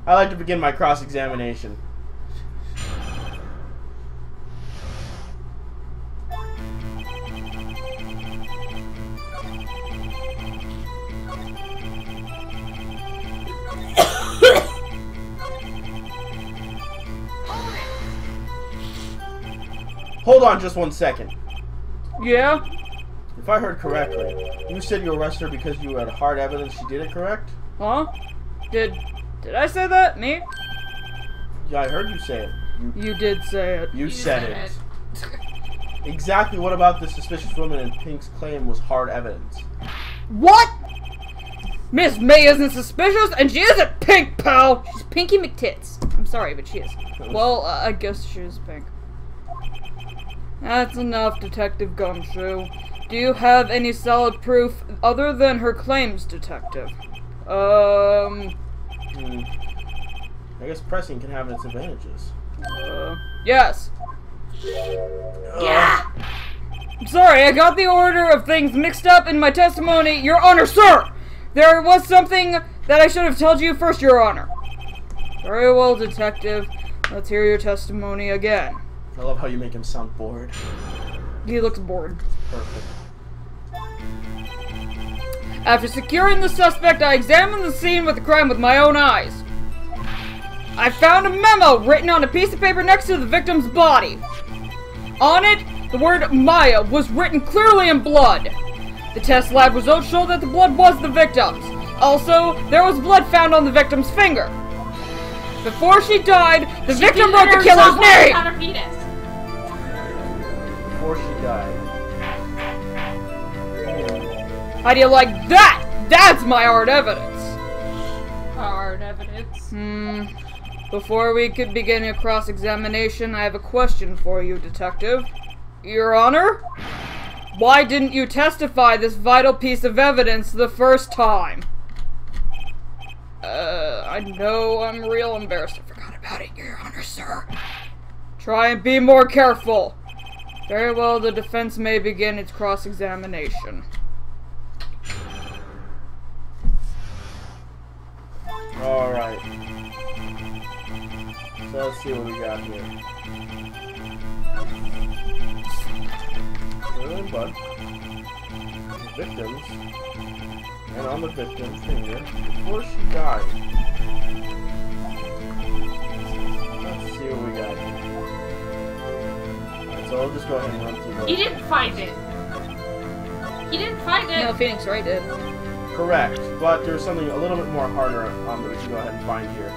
B: I'd like to begin my cross-examination. Hold on just 1 second.
C: Yeah?
B: If I heard correctly, you said you arrested her because you had hard evidence she did it, correct?
C: Huh? Did I say that? Me?
B: Yeah, I heard you say it.
C: You did say it.
B: You said it. Exactly what about the suspicious woman in Pink's claim was hard evidence?
C: What? Miss May isn't suspicious, and she isn't pink, pal! She's Pinky McTits. I'm sorry, but she is. Well, I guess she is pink. That's enough, Detective Gumshoe. Do you have any solid proof other than her claims, Detective?
B: I guess pressing can have its advantages.
C: Yes.
D: Yeah!
C: I'm sorry, I got the order of things mixed up in my testimony. Your Honor, sir! There was something that I should have told you first, Your Honor. Very well, Detective. Let's hear your testimony again.
B: I love how you make him sound bored.
C: He looks bored.
B: Perfect.
C: After securing the suspect, I examined the scene of the crime with my own eyes. I found a memo written on a piece of paper next to the victim's body. On it, the word Maya was written clearly in blood. The test lab results show that the blood was the victim's. Also, there was blood found on the victim's finger. Before she died, the victim wrote the killer's name!
D: On her penis.
B: Before she died.
C: How do you like that? That's my hard evidence.
D: Hard evidence.
C: Before we could begin your cross-examination, I have a question for you, Detective. Your Honor? Why didn't you testify this vital piece of evidence the first time? I know I'm real embarrassed. I forgot about it, Your Honor, sir. Try and be more careful. Very well, the defense may begin its cross-examination.
B: Alright. So let's see what we got here. Really, but victims, and on the victim's finger before she died. Let's see what we got here. Alright, so I'll just go ahead and run through those.
D: He didn't find it. He didn't find it.
C: No, Phoenix Wright did.
B: Correct, but there's something a little bit more harder that we can go ahead and find here.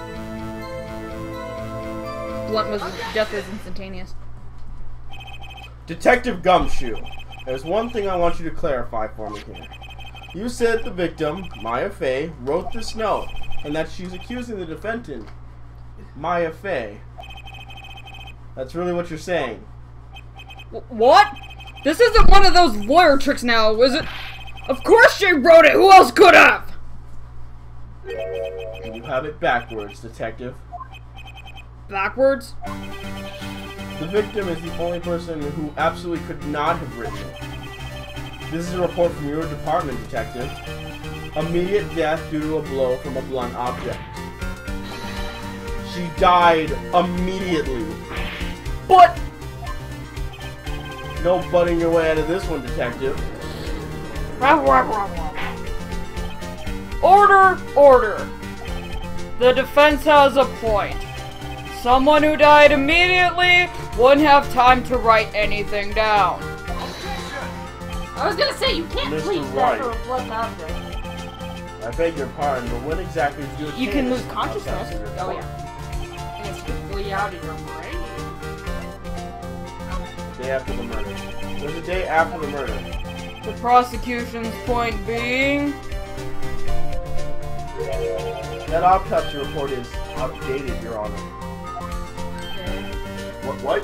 C: Death was instantaneous.
B: Detective Gumshoe, there's one thing I want you to clarify for me here. You said the victim, Maya Fey, wrote this note, and that she's accusing the defendant, Maya Fey. That's really what you're saying.
C: What? This isn't one of those lawyer tricks now, is it? Of course she wrote it! Who else could have?
B: You have it backwards, Detective.
C: Backwards?
B: The victim is the only person who absolutely could not have written it. This is a report from your department, Detective. Immediate death due to a blow from a blunt object. She died immediately.
C: But...
B: No butting your way out of this one, Detective.
C: Order, order. The defense has a point. Someone who died immediately wouldn't have time to write anything down.
D: I was gonna say, you can't
B: Mr.
D: bleed
B: Wright.
D: that from a blood object.
B: I beg your pardon, but when exactly did you
C: You can
B: obtain
C: lose
B: this
C: consciousness.
B: autopsy report?
D: Oh, yeah. It's bleed out of your brain.
B: Day after the murder. There's a day after the murder.
C: The prosecution's point being...
B: That autopsy report is outdated, Your Honor. What?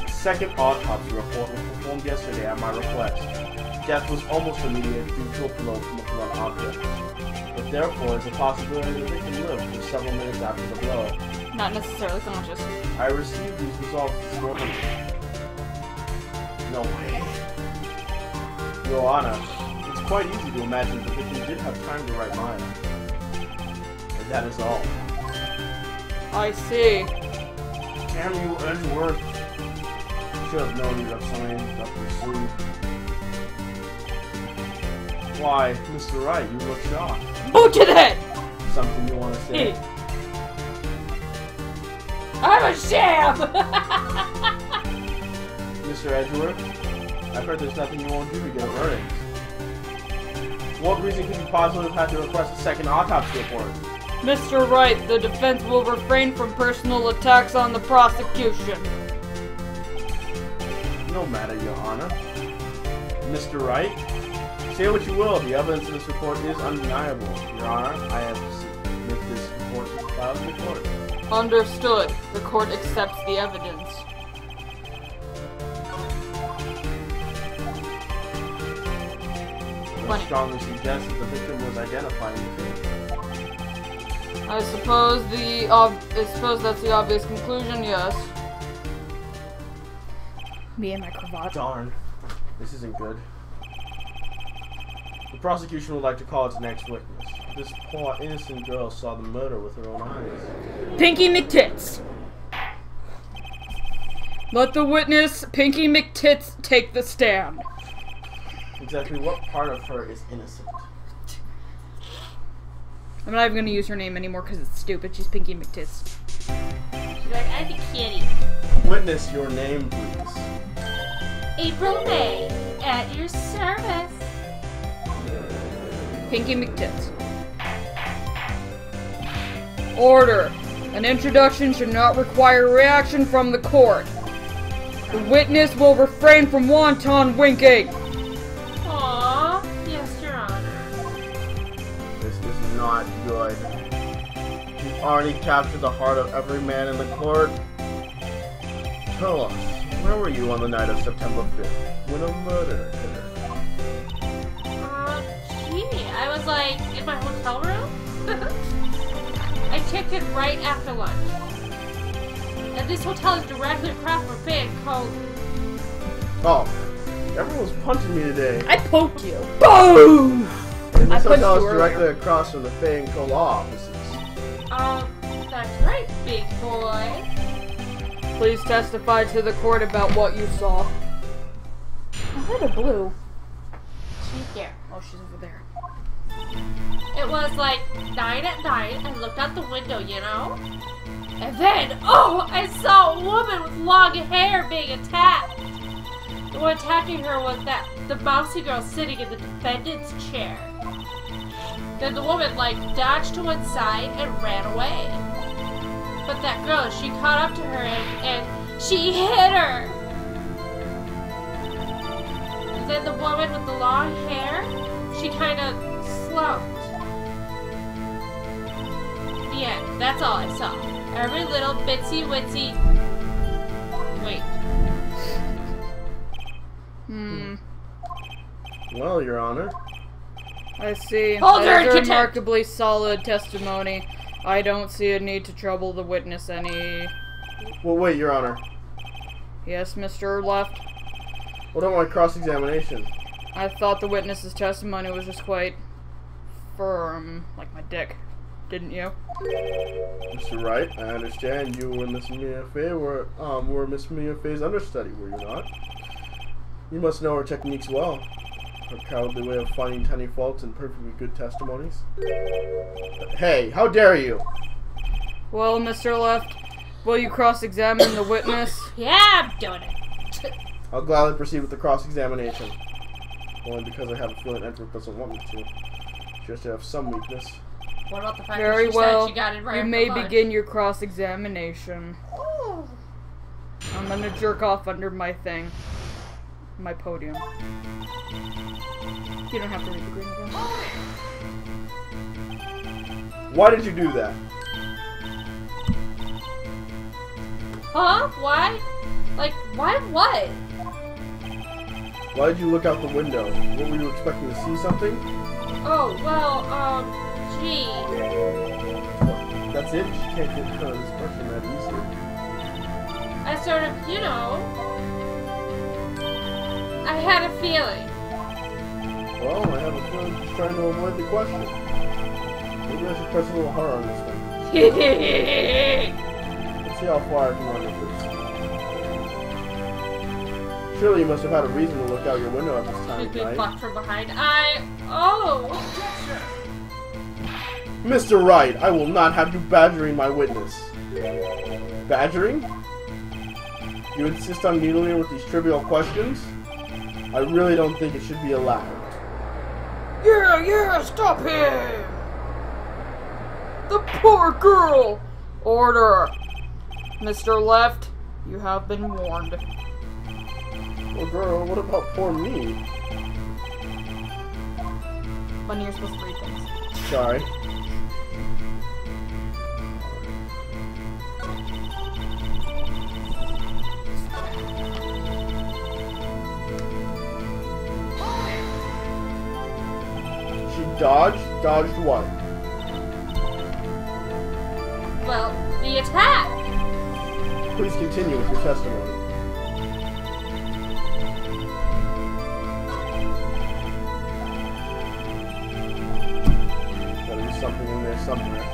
B: Second autopsy report was performed yesterday at my request. Death was almost immediate due to a blow from a blunt object. But therefore, there's a possibility the victim lived for several minutes after the blow.
C: Not necessarily conscious.
B: I received these results this morning. No way. Your Honor, it's quite easy to imagine the victim did have time to write mine. And that is all.
C: I see.
B: Damn you, Edgeworth. Should have known you'd have something up your sleeve. Why, Mr. Wright, you look shocked.
C: Boot to the head!
B: Something you want to say?
D: I'm a sham!
B: Mr. Edgeworth, I've heard there's nothing you won't do to get a verdict. What reason could you possibly have had to request a second autopsy report?
C: Mr. Wright, the defense will refrain from personal attacks on the prosecution.
B: No matter, Your Honor. Mr. Wright, say what you will, the evidence in this report is undeniable. Your Honor, I have to submit this report to the file of the court.
C: Understood. The court accepts the evidence.
B: I strongly suggest that the victim was identified in the case.
C: I suppose that's the obvious conclusion, yes. Me and my cravat.
B: Darn. This isn't good. The prosecution would like to call its next witness. This poor innocent girl saw the murder with her own eyes.
C: Pinky McTits! Let the witness, Pinky McTits, take the stand.
B: Exactly what part of her is innocent?
C: I'm not even gonna use her name anymore because it's stupid. She's Pinky McTits.
D: She's like, I'm a kitty.
B: Witness your name, please.
D: April May, at your service.
C: Pinky McTits. Order. An introduction should not require reaction from the court. The witness will refrain from wanton winking.
D: Aww. Yes, Your Honor.
B: This is not good. You've already captured the heart of every man in the court. Tell us, where were you on the night of September 5th, when a murder occurred?
D: Gee, I was like, in my hotel room? I checked in right after lunch. And this hotel is directly across from Fan Cove.
B: Oh, everyone's punching me today.
C: I poked you. Boom!
B: And
C: I
B: this
C: punched
B: hotel
C: you
B: is directly
C: earlier.
B: across from the Fay and Cole offices.
D: That's right, big boy.
C: Please testify to the court about what you saw. I heard a blue.
D: She's there.
C: Oh, she's over there.
D: It was like 9 at night. I looked out the window, you know? And then, oh, I saw a woman with long hair being attacked. The one attacking her was the mousy girl sitting in the defendant's chair. Then the woman, like, dodged to one side and ran away. But that girl, she caught up to her and she hit her. And then the woman with the long hair, she kind of slumped. The end. That's all I saw. Every little bitsy witsy. Wait.
B: Well, Your Honor.
C: I see.
D: Hold her in
C: That is a
D: contempt.
C: remarkably solid testimony. I don't see a need to trouble the witness any.
B: Well, wait, Your Honor.
C: Yes, Mr. Left.
B: What about my cross-examination?
C: I thought the witness's testimony was just quite firm, like my dick. Didn't you?
B: Mr. Wright, I understand you and Miss Mia Fey were Miss Mia Fey's understudy, were you not? You must know her techniques well. Her cowardly way of finding tiny faults and perfectly good testimonies. Hey, how dare you!
C: Well, Mr. Left, will you cross-examine the witness?
D: Yeah, I'm doing it.
B: I'll gladly proceed with the cross-examination. Only because I have a feeling Edward doesn't want me to. She has to have some weakness.
D: What about the fact
C: Very
D: that she
C: well.
D: said she got it right
C: You
D: after
C: may
D: lunch?
C: begin your cross-examination.
D: Ooh.
C: I'm gonna jerk off under my thing. My podium. You don't have to read the green again.
B: Why did you do that?
D: Huh? Why? Like, why what?
B: Why did you look out the window? What, were you expecting to see something?
D: Oh, well, gee.
B: That's it? She can't get rid of this question that easily.
D: I sort of, you know, I had a feeling.
B: Well, I have a feeling she's trying to avoid the question. Maybe I should press a little harder on this one. Let's see how far I can run with this. Surely you must have had a reason to look out your window at this time
D: She's
B: of
D: being
B: night.
D: blocked from behind. Oh!
B: Mr. Wright, I will not have you badgering my witness. Badgering? You insist on needling her with these trivial questions? I really don't think it should be allowed.
C: Yeah, stop him! The poor girl! Order! Mr. Left, you have been warned.
B: Well, girl, what about poor me?
C: Funny, you're supposed to read things.
B: Sorry. She dodged? Dodged what?
D: well, the attack.
B: Please continue with your testimony. Gotta be something in there somewhere.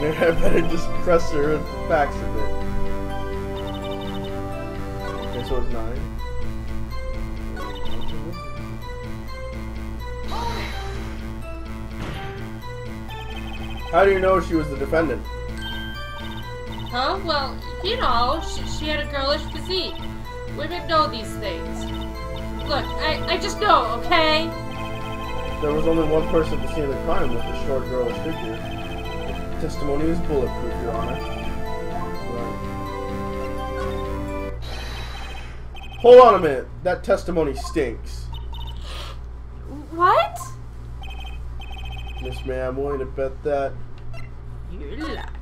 B: Maybe I better just press her facts a bit. Okay, so it's 9. How do you know she was the defendant?
D: Huh? Well, you know, she had a girlish physique. Women know these things. Look, I just know, okay?
B: There was only one person to see the crime with a short girlish figure. The testimony is bulletproof, Your Honor. Right. Hold on a minute. That testimony stinks.
D: What?
B: Miss May, I'm willing to bet that.
D: You're lying.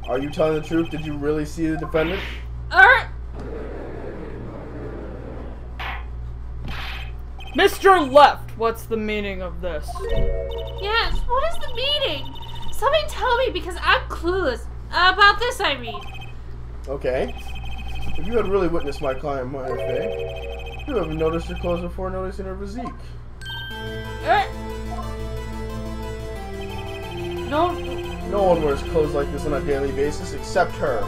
B: Are you telling the truth? Did you really see the defendant?
C: Mr. Left, what's the meaning of this?
D: Yes, what is the meaning? Somebody tell me because I'm clueless. About this, I mean.
B: Okay. If you had really witnessed my client, Maya Fey, you would have noticed her clothes before noticing her physique. No one wears clothes like this on a daily basis except her.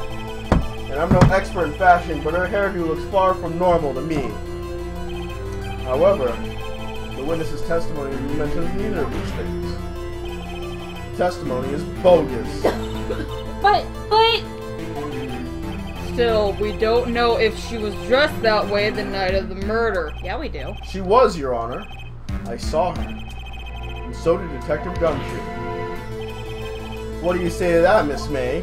B: And I'm no expert in fashion, but her hairdo looks far from normal to me. However, the witness's testimony mentions neither of these things. The testimony is bogus.
D: But...
C: Still, we don't know if she was dressed that way the night of the murder. Yeah, we do.
B: She was, Your Honor. I saw her. And so did Detective Gumshoe. What do you say to that, Miss May?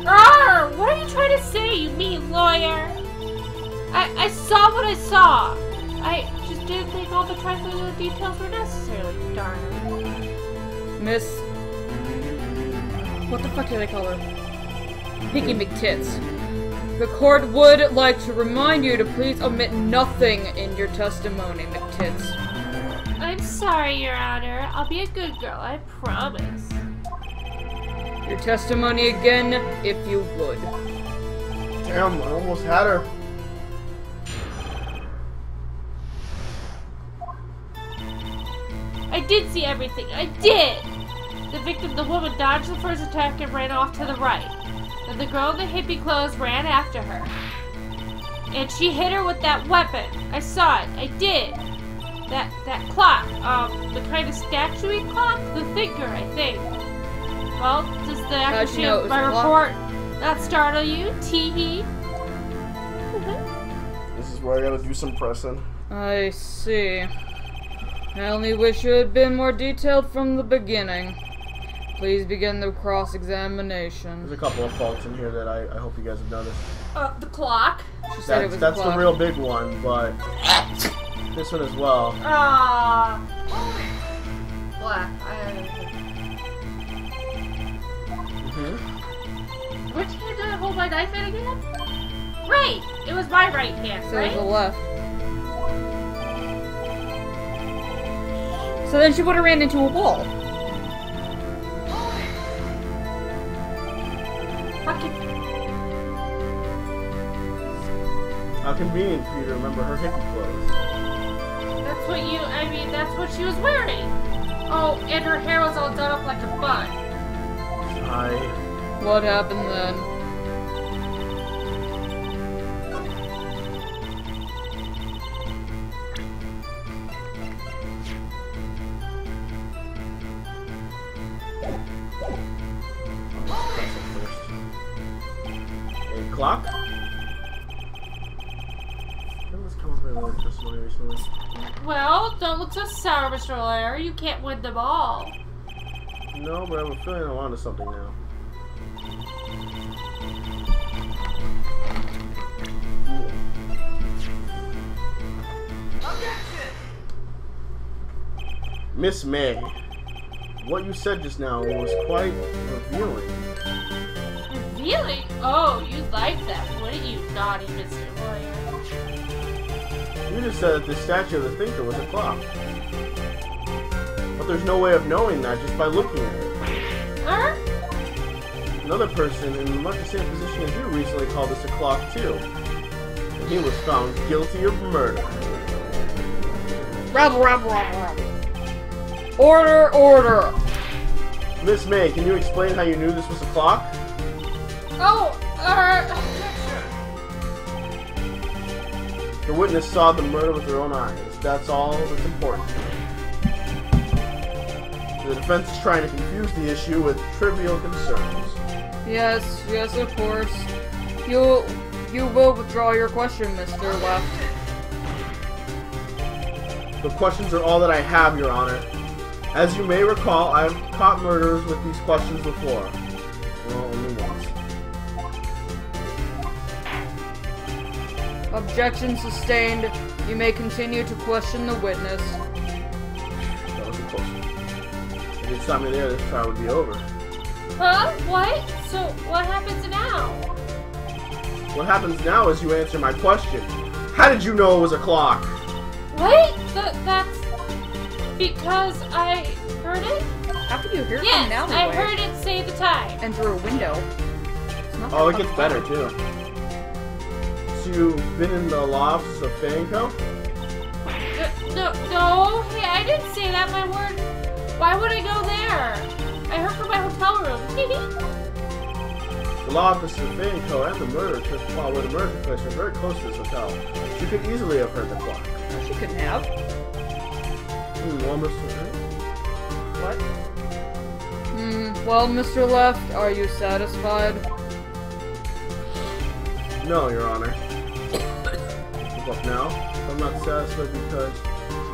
D: What are you trying to say, you mean lawyer? I saw what I saw. I just didn't think all the trifling details were necessary, darn it.
C: Miss... What the fuck do they call her? Picky McTits. The court would like to remind you to please omit nothing in your testimony, McTits.
D: I'm sorry, Your Honor. I'll be a good girl, I promise.
C: Your testimony again, if you would.
B: Damn, I almost had her.
D: I did see everything. I did! The victim, the woman, dodged the first attack and ran off to the right. Then the girl in the hippie clothes ran after her. And she hit her with that weapon. I saw it. I did. That clock. The kind of statue-y clock? The thinker, I think. Well, does the accuracy of my report not startle you? Tee-hee.
B: This is where I gotta do some pressing.
C: I see. I only wish you had been more detailed from the beginning. Please begin the cross-examination.
B: There's a couple of faults in here that I hope you guys have noticed.
D: The clock.
C: She said it was
B: that's
C: a clock.
B: the real big one, but this one as well.
D: Black. Which hand did I hold my knife in again? Right! It was my right hand,
C: So
D: right?
C: it was the left. So then she would have ran into a wall.
D: Fucking...
B: How convenient for you to remember her hippie clothes.
D: That's what she was wearing. Oh, and her hair was all done up like a bun.
C: What happened then?
B: A clock? Come up with a testimony recently.
D: Well, don't look so sour, Mr. Lawyer. You can't win them all.
B: No, but I'm feeling I'm onto something now. Miss May, what you said just now was quite revealing.
D: Revealing? Oh, you like that, wouldn't you, naughty Mr. Lawyer?
B: You just said that the statue of the thinker was a clock. But there's no way of knowing that just by looking at it. Another person in much the same position as you recently called this a clock too. And he was found guilty of murder.
C: Rabble, rabble, rabble, rabble. Order, order.
B: Miss May, can you explain how you knew this was a clock?
D: Oh,
B: The witness saw the murder with her own eyes. That's all that's important. The defense is trying to confuse the issue with trivial concerns.
C: Yes, yes, of course. You will withdraw your question, Mr. Left.
B: The questions are all that I have, Your Honor. As you may recall, I have caught murderers with these questions before. Well, only once.
C: Objection sustained. You may continue to question the witness.
B: That was a close one. If you stopped me there, this trial would be over.
D: huh? What? So what happens now?
B: What happens now is you answer my question. How did you know it was a clock?
D: What? That's because I heard it?
C: How could you hear it from
D: Yes,
C: an alleyway?
D: I heard it say the time.
C: And through a window. It's not
B: Oh, it
C: that
B: gets
C: far.
B: better, too. So you've been in the lofts of Fanco?
D: No, hey, I didn't say that, my word. Why would I go there? I heard from my hotel room.
B: The law office of Fanco and the murder took where the murder took place are very close to this hotel. She could easily have heard the clock.
C: No, she couldn't have.
B: Well, Mr.
C: What? Well, Mr. Left, are you satisfied?
B: No, Your Honor. Look now. I'm not satisfied because
C: She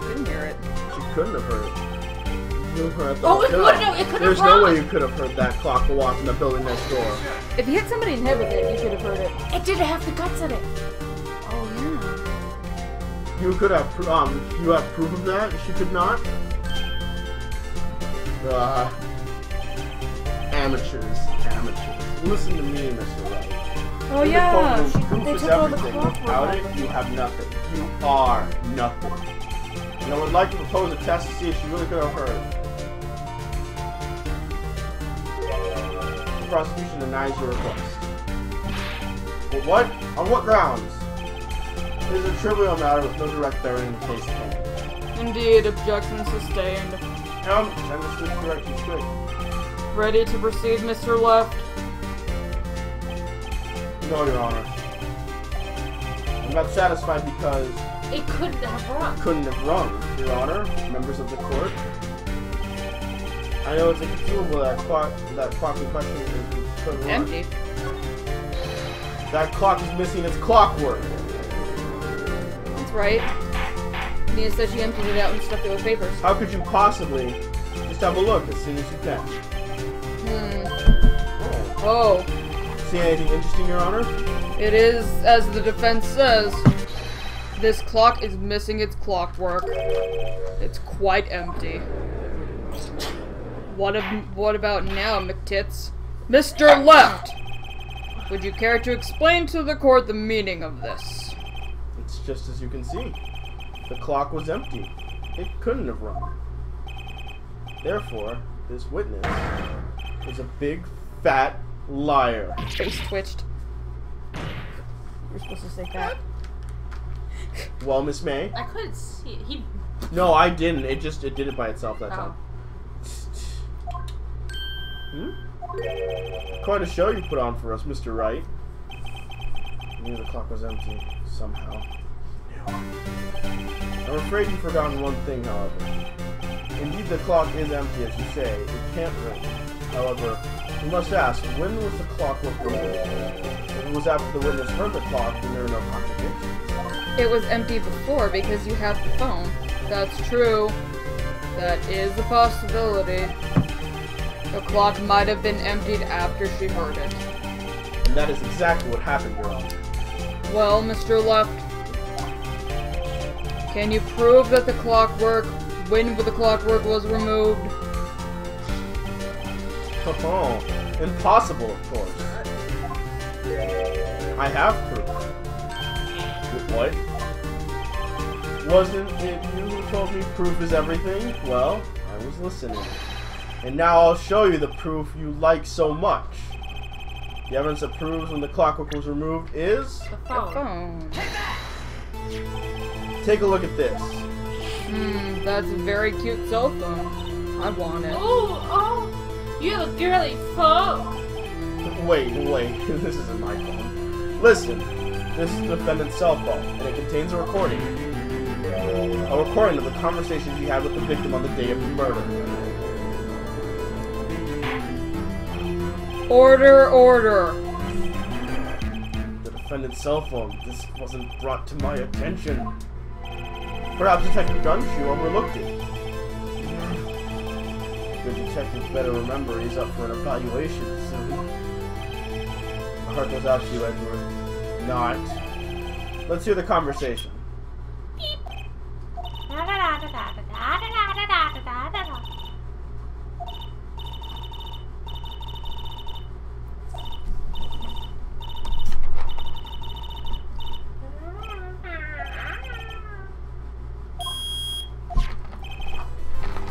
C: couldn't hear it.
B: she couldn't have heard it. You were at the
D: Oh, it
B: hotel.
D: couldn't have- it couldn't
B: There's
D: have
B: no
D: rung.
B: way you could have heard that clock go off in the building next door.
C: If you hit somebody in the head with it, you could have heard it.
D: It didn't have the guts in it.
C: Oh, yeah.
B: You could have, you have proof of that? She could not? Amateurs. Listen to me, Mr. Wright.
C: Oh,
B: In the
C: yeah.
B: courtroom, proof
C: They
B: is
C: took all the
B: everything.
C: clock
B: Without
C: work
B: it, you have nothing. You are nothing. And I would like to propose a test to see if she really could have heard. The prosecution denies your request. But what? On what grounds? It is a trivial matter with no direct bearing in the case at hand.
C: Indeed, objection sustained.
B: And this is correction straight.
C: Ready to proceed, Mr. Left?
B: No, Your Honor. I'm not satisfied because
D: It couldn't have rung.
B: couldn't have rung, Your Honor, members of the court. I know it's inconceivable that clock in question is couldn't run.
C: Empty.
B: That clock is missing its clockwork.
C: That's right. Nia said she emptied it out and stuffed it with papers.
B: How could you possibly just have a look as soon as you can? Oh.
C: Oh,
B: See anything interesting, Your Honor?
C: it is, as the defense says, this clock is missing its clockwork. It's quite empty. What about now, McTits? Mr. Left! Would you care to explain to the court the meaning of this?
B: It's just as you can see. The clock was empty. It couldn't have run. Therefore, this witness is a big, fat liar.
C: Face twitched. You're supposed to say that.
B: Well, Miss May?
D: I couldn't see it. He.
B: No, I didn't. It did it by itself that time. Quite a show you put on for us, Mr. Wright. I knew the clock was empty, somehow. I'm afraid you've forgotten one thing, however. Indeed, the clock is empty, as you say. It can't ring. However, we must ask, when was the clockwork removed? If it was after the witness heard the clock, then there are no contradictions.
C: It was empty before because you have the phone. That's true. That is a possibility. The clock might have been emptied after she heard it.
B: And that is exactly what happened, Your Honor.
C: Well, Mr. Left, can you prove that the clockwork, when the clockwork was removed?
B: Oh, impossible, of course. I have proof. What? Wasn't it you who told me proof is everything? Well, I was listening. And now I'll show you the proof you like so much. The evidence that proves when the clockwork was removed is...
D: The
C: The
D: phone.
C: phone.
B: Take a look at this.
C: That's a very cute cell phone. I want it.
D: Oh, you have a girly phone.
B: Wait, this isn't my phone. Listen, this is the defendant's cell phone, and it contains a recording. A recording of the conversation he had with the victim on the day of the murder.
C: Order.
B: The defendant's cell phone. This wasn't brought to my attention. Perhaps Detective Gunshoe overlooked it. The detective better remember he's up for an evaluation soon. My heart goes out to you, Edward. Not. Let's hear the conversation.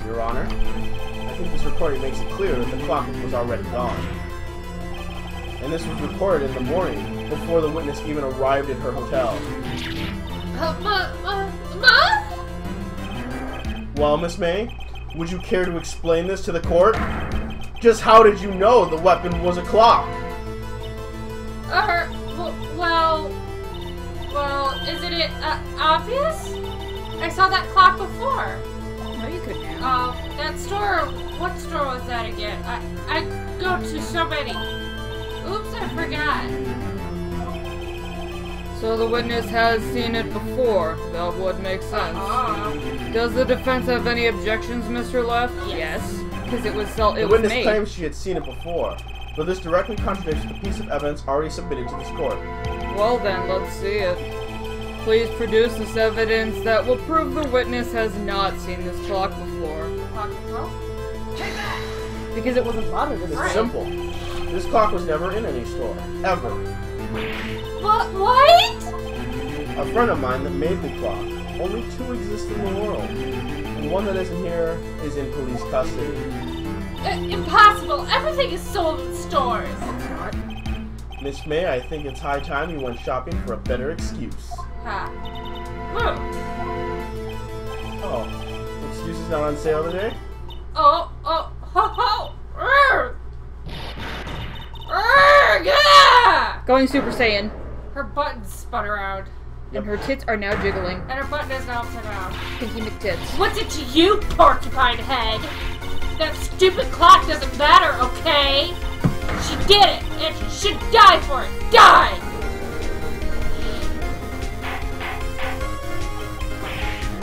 B: Your Honor, I think this recording makes it clear that the clock was already gone. And this was recorded in the morning, before the witness even arrived at her hotel. Well, Miss May, would you care to explain this to the court? Just how did you know the weapon was a clock?
D: Well, isn't it obvious? I saw that clock before.
C: No, you could now.
D: That store, what store was that again? I go to so many. Oops, I forgot.
C: So the witness has seen it before. That would make sense. Does the defense have any objections, Mr. Leff?
D: Yes.
C: Because it was
B: The witness
C: made.
B: claims she had seen it before, but this directly contradicts the piece of evidence already submitted to this court.
C: Well then, let's see it. Please produce this evidence that will prove the witness has not seen this clock before. Because it wasn't bought at this
B: It's
C: store.
B: simple. This clock was never in any store. Ever.
D: What?
B: A friend of mine that made the clock. Only two exist in the world. And one that isn't here is in police custody.
D: Impossible. Everything is sold in stores.
B: Miss May, I think it's high time you went shopping for a better excuse. Oh, excuses not on sale today?
D: Yeah!
C: Going Super Saiyan.
D: Her buttons spun around.
C: And her tits are now jiggling.
D: And her button is now upside down.
C: Pinky McTits.
D: What's it to you, porcupine head? That stupid clock doesn't matter, okay? She did it, and she should die for it. Die!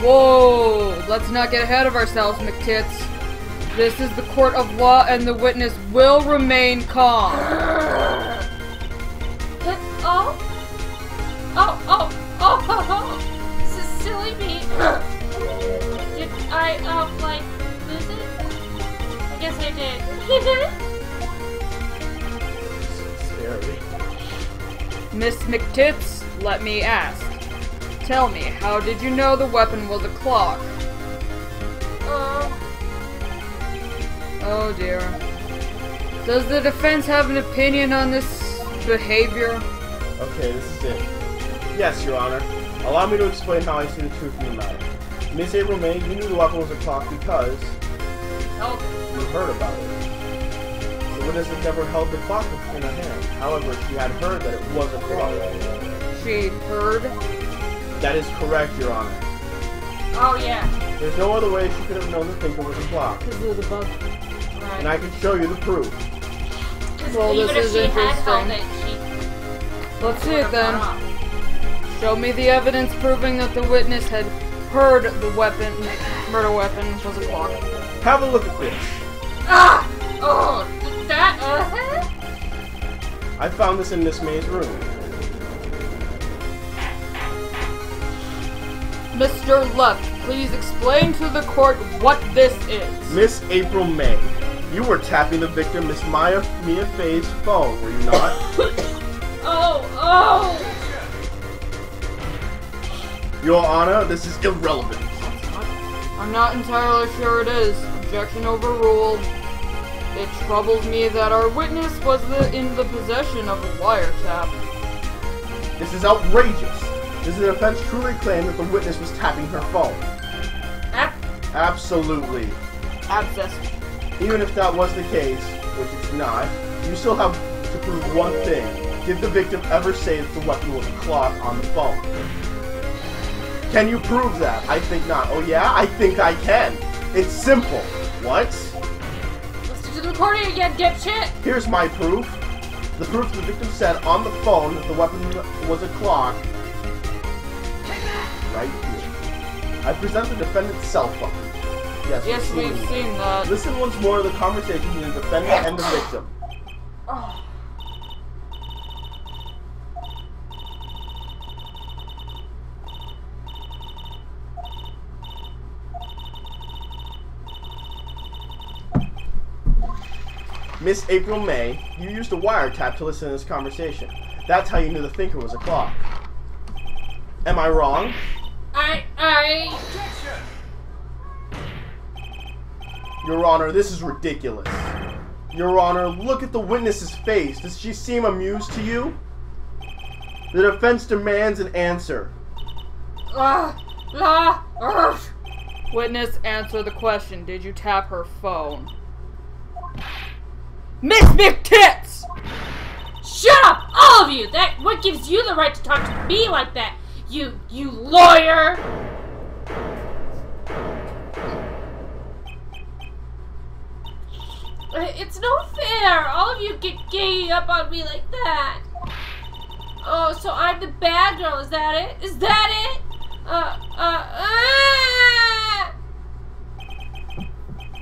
C: Whoa! Let's not get ahead of ourselves, McTits. This is the court of law, and the witness will remain calm.
D: Silly me. Did I, lose it? I guess I did.
B: Scary.
C: Miss McTits, let me ask. Tell me, how did you know the weapon was a clock? Oh dear. Does the defense have an opinion on this behavior?
B: Okay, this is it. Yes, Your Honor. Allow me to explain how I see the truth in the matter. Miss April May, you knew the weapon was a clock because you heard about it. The witness had never held the clock in her hand. However, she had heard that it was a clock.
C: She heard?
B: That is correct, Your Honor.
D: Oh, yeah.
B: There's no other way she could have known the thinker was a clock.
C: Because it was above.
D: Right.
B: And I can show you the proof.
C: Well,
D: even
C: this
D: if
C: is
D: she had held
C: interesting.
D: it,
C: Let's see
D: she
C: it
D: would've
C: then.
D: gone off.
C: Show me the evidence proving that the witness had heard the weapon, murder weapon, was a clock.
B: Have a look at this.
D: Oh, that,
B: I found this in Miss May's room.
C: Mr. Left, please explain to the court what this is.
B: Miss April May, you were tapping the victim Miss Mia Faye's phone, were you not?
D: Oh!
B: Your Honor, this is irrelevant.
C: I'm not entirely sure it is. Objection overruled. It troubles me that our witness was in the possession of a wiretap.
B: This is outrageous. Does the defense truly claim that the witness was tapping her phone? Absolutely.
C: Abscess.
B: Even if that was the case, which it's not, you still have to prove one thing. Did the victim ever say that the weapon was a clock on the phone? Can you prove that? I think not. Oh yeah? I think I can. It's simple. What?
D: Listen to the recording again, dipshit!
B: Here's my proof. The proof the victim said on the phone that the weapon was a clock. Right here. I present the defendant's cell phone.
C: Yes, we've seen that.
B: Listen once more to the conversation between the defendant and the victim.
C: Oh.
B: Miss April May, you used a wiretap to listen to this conversation. That's how you knew the thinker was a clock. Am I wrong?
D: Objection!
B: Your Honor, this is ridiculous. Your Honor, look at the witness's face. Does she seem amused to you? The defense demands an answer.
C: Witness, answer the question. Did you tap her phone? Miss McTits!
D: Shut up, all of you! What gives you the right to talk to me like that? You lawyer! It's no fair! All of you get ganging up on me like that! Oh, so I'm the bad girl, is that it? Is that it?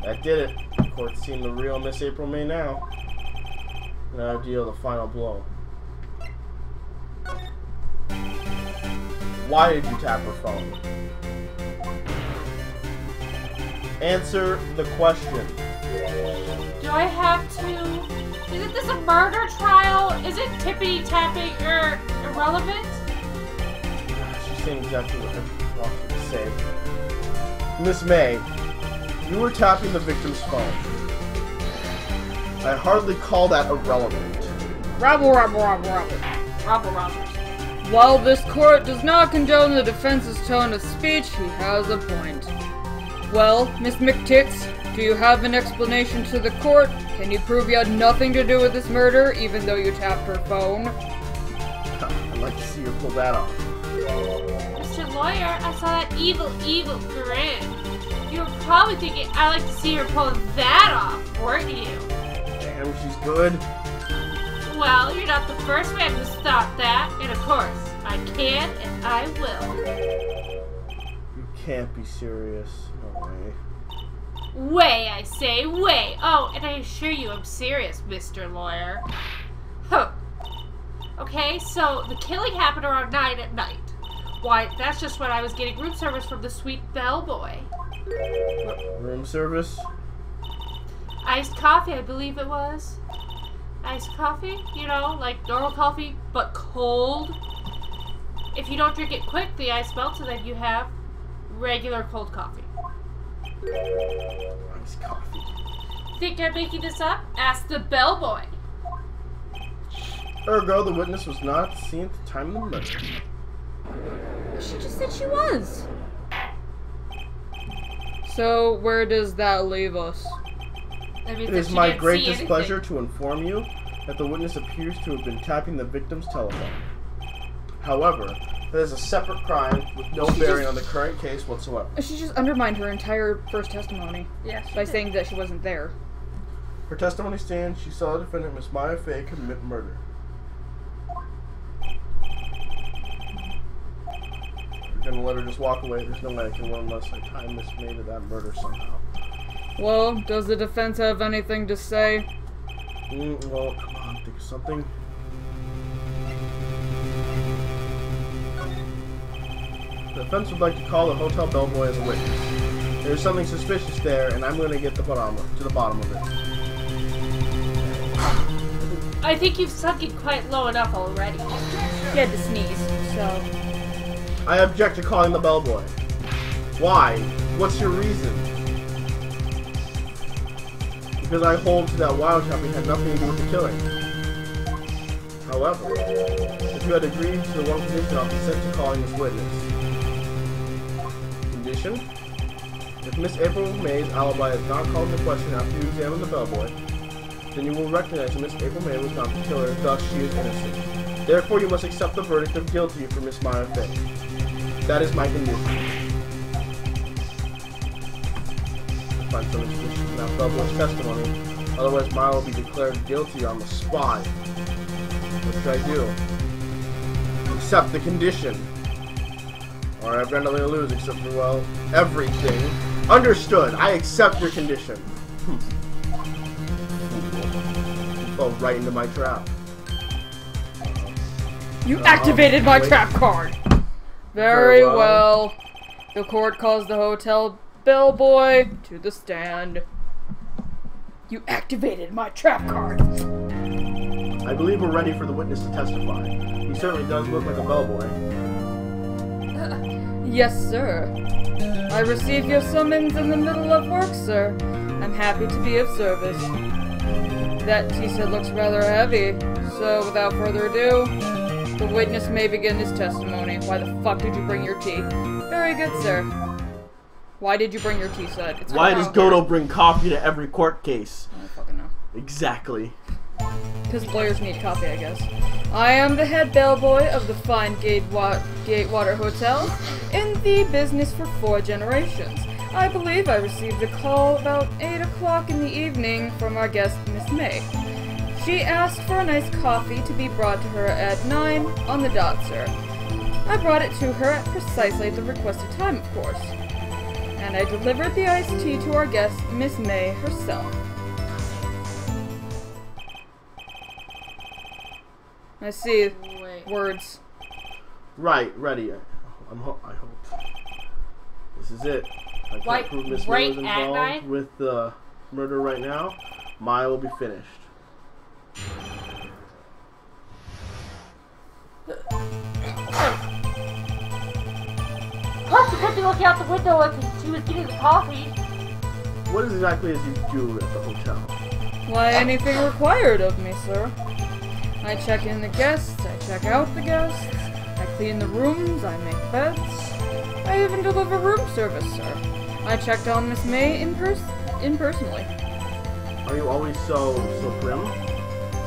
B: That did it. The court's seen the real Miss April May now. Now deal the final blow. Why did you tap her phone? Answer the question.
D: Do I have to... Isn't this a murder trial? Isn't tippity-tapping irrelevant?
B: She's saying exactly what I want her to say. Miss May, you were tapping the victim's phone. I hardly call that irrelevant.
C: Rabble.
D: Robbers.
C: While this court does not condone the defense's tone of speech, he has a point. Well, Miss McTits, do you have an explanation to the court? Can you prove you had nothing to do with this murder, even though you tapped her phone?
B: I'd like to see her pull that off.
D: Mr. Lawyer, I saw that evil grin. You were probably thinking I'd like to see her pull that off, weren't you?
B: Damn, she's good.
D: Well, you're not the first man who's thought that, and of course, I can and I will.
B: You can't be serious. No way.
D: Way, I say, way. Oh, and I assure you I'm serious, Mr. Lawyer. Huh. Okay, so the killing happened around 9 at night. Why, that's just when I was getting room service from the sweet bellboy.
B: Room service?
D: Iced coffee, I believe it was. Iced coffee? You know, like normal coffee, but cold. If you don't drink it quick, the ice melts, and then you have regular cold coffee.
B: Iced coffee.
D: Think I'm making this up? Ask the bellboy.
B: Ergo, the witness was not seen at the time of the murder.
C: She just said she was. So, where does that leave us?
B: It is my great displeasure to inform you that the witness appears to have been tapping the victim's telephone. However, that is a separate crime with no bearing on the current case whatsoever.
C: She just undermined her entire first testimony by saying that she wasn't there.
B: Her testimony stands. She saw the defendant, Miss Maya Fey, commit murder. You're gonna let her just walk away. There's no way I can run unless I tie Miss May to that murder somehow.
C: Well, does the defense have anything to say?
B: Well, come on, think of something. The defense would like to call the hotel bellboy as a witness. There's something suspicious there, and I'm going to get to the bottom of it.
D: I think you've sunk it quite low enough already.
C: He had to sneeze, so...
B: I object to calling the bellboy. Why? What's your reason? because I hold to that wiretapping had nothing to do with the killing. However, if you had agreed to the one condition, I'll consent to calling this witness. Condition? If Miss April May's alibi is not called into question after you examine the bellboy, then you will recognize that Miss April May was not the killer, thus she is innocent. Therefore, you must accept the verdict of guilty for Miss Maya Fay. That is my condition. Find some indication from that bellboy's testimony, otherwise Maya will be declared guilty on the spot. What should I do? Accept the condition. Or I've got nothing to lose except for, well, everything. Understood. I accept your condition. Fell right into my trap.
C: You activated my trap card! Very well. The court calls the hotel bellboy to the stand. You activated my trap card.
B: I believe we're ready for the witness to testify. He certainly does look like a bellboy.
C: Yes, sir. I received your summons in the middle of work, sir. I'm happy to be of service. That tea set looks rather heavy, so without further ado, the witness may begin his testimony. Why the fuck did you bring your tea? Very good, sir. Why did you bring your tea set? It's
B: Why does Goto bring coffee to every court case?
C: I don't fucking know.
B: Exactly.
C: Because lawyers need coffee, I guess. I am the head bellboy of the fine Gatewater Hotel, in the business for 4 generations. I believe I received a call about 8 o'clock in the evening from our guest, Miss May. She asked for a nice coffee to be brought to her at 9 on the dot, sir. I brought it to her at precisely the requested time, of course. And I delivered the iced tea to our guest, Miss May herself. I see.
D: Wait.
C: Words.
B: Right, ready. I hope. This is it. I can't prove Miss May was involved with the murder right now. Maya will be finished.
D: Plus, you kept looking out the window like she was getting the coffee.
B: What exactly did you do at the hotel?
C: Why, anything required of me, sir. I check in the guests, I check out the guests, I clean the rooms, I make beds. I even deliver room service, sir. I checked on Miss May impersonally.
B: Are you always so prim?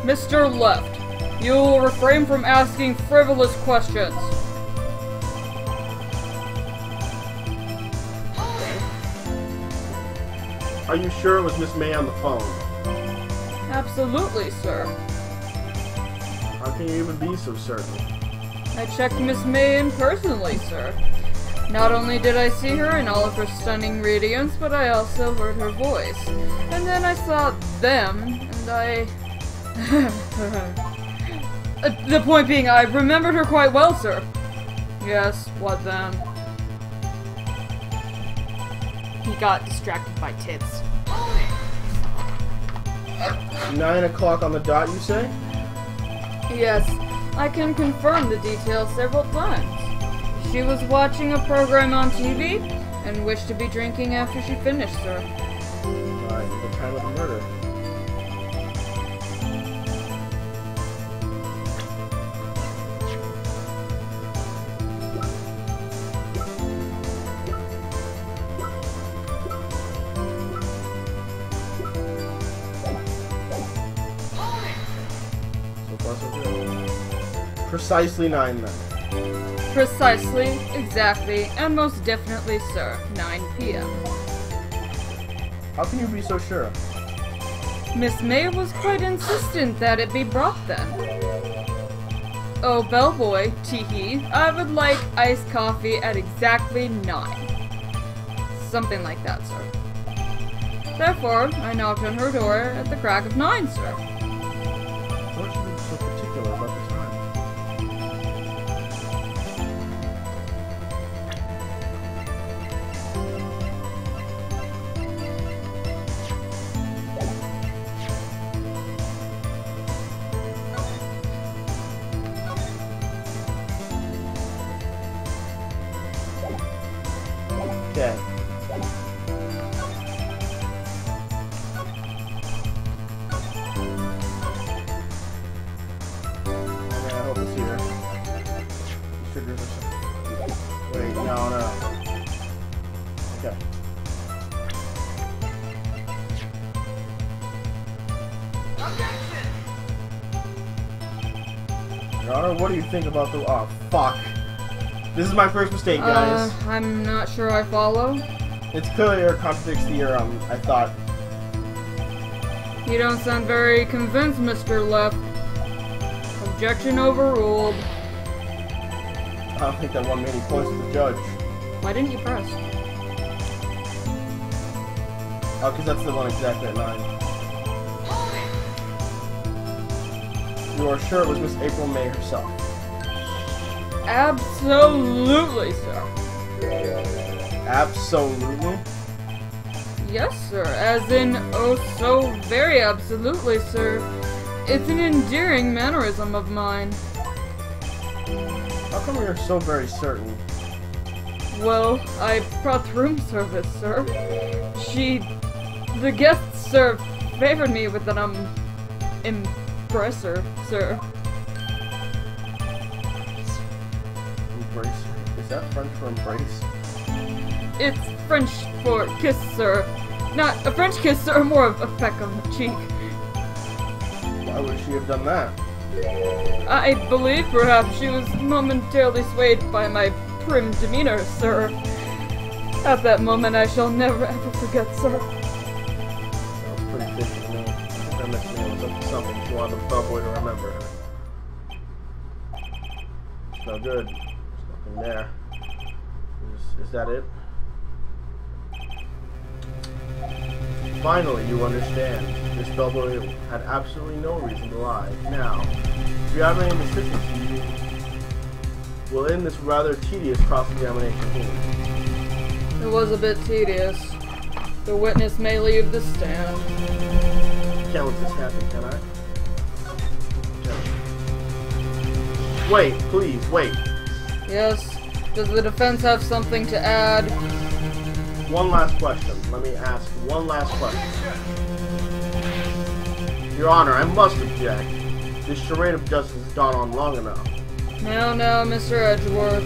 C: Mr. Left, you will refrain from asking frivolous questions.
B: Are you sure it was Miss May on the phone?
C: Absolutely, sir.
B: How can you even be so certain?
C: I checked Miss May in personally, sir. Not only did I see her in all of her stunning radiance, but I also heard her voice. And then I saw them, and I... the point being, I remembered her quite well, sir. Yes, what then? He got distracted by tits.
B: 9 o'clock on the dot, you say?
C: Yes, I can confirm the details several times. She was watching a program on TV and wished to be drinking after she finished, sir.
B: Alright, the time of the murder. So far, so good. Precisely 9 then.
C: Precisely, exactly, and most definitely, sir, 9 p.m.
B: How can you be so sure?
C: Miss May was quite insistent that it be brought then. Oh, bellboy, tee-hee, I would like iced coffee at exactly 9. Something like that, sir. Therefore, I knocked on her door at the crack of 9, sir.
B: What should be so particular about the time? Okay. triggers or something. Wait, no. Okay. Your Honor, what do you think about the... Oh, fuck. This is my first mistake, guys.
C: I'm not sure I follow.
B: It's clear contradicts the, I thought.
C: You don't sound very convinced, Mr. Left. Objection overruled.
B: I don't think that one made any points to the judge.
C: Why didn't you press?
B: Oh, because that's the one exactly at 9. You are sure it was Miss April May herself?
C: Absolutely, sir.
B: Absolutely?
C: Yes, sir. As in, oh, so very absolutely, sir. It's an endearing mannerism of mine.
B: How come you're so very certain?
C: Well, I brought the room service, sir. The guests, sir, favored me with an, impressor, sir.
B: Embrace? Is that French for embrace?
C: It's French for kiss, sir. Not a French kiss, sir, more of a peck on the cheek.
B: Why would she have done that?
C: I believe perhaps she was momentarily swayed by my prim demeanor, sir. At that moment I shall never ever forget, sir.
B: That was pretty fishy to me. I think that Miss May was up to something. She wanted the bellboy to remember her. It's no good. There's nothing there. Is that it? Finally, you understand. This bellboy had absolutely no reason to lie. Now, if you have any assistance, we'll end this rather tedious cross-examination here.
C: It was a bit tedious. The witness may leave the stand.
B: Can't let this happen, can I? Wait, please, wait.
C: Yes. Does the defense have something to add?
B: One last question. Let me ask one last question. Your Honor, I must object. This charade of justice has gone on long enough.
C: No, Mr. Edgeworth.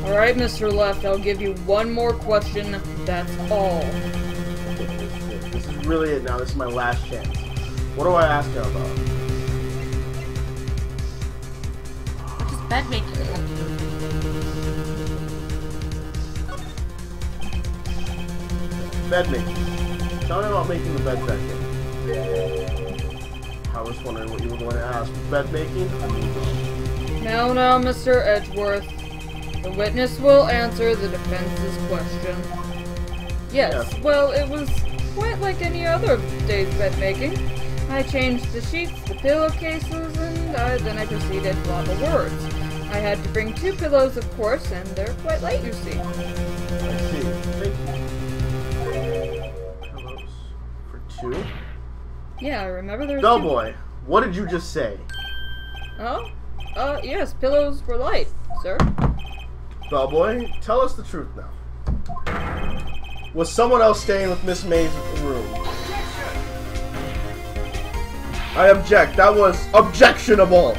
C: Alright, Mr. Left, I'll give you one more question. That's all.
B: This is really it now. This is my last chance. What do I ask you about?
D: What does bed making have to do with it?
B: Bed making. Tell me about making the bed back in. I was wondering what you were going to ask. Bed making?
C: No, Mr. Edgeworth. The witness will answer the defense's question. Yes, well, it was quite like any other day's bed making. I changed the sheets, the pillowcases, and then I proceeded to allow the words. I had to bring 2 pillows, of course, and they're quite light, you see.
B: I see. Thank you. Pillows for 2?
C: Yeah, I remember there was
B: Bellboy, what did you just say?
C: Oh? Yes, pillows were light, sir.
B: Bellboy, tell us the truth now. Was someone else staying with Miss May's room? I object. That was objectionable.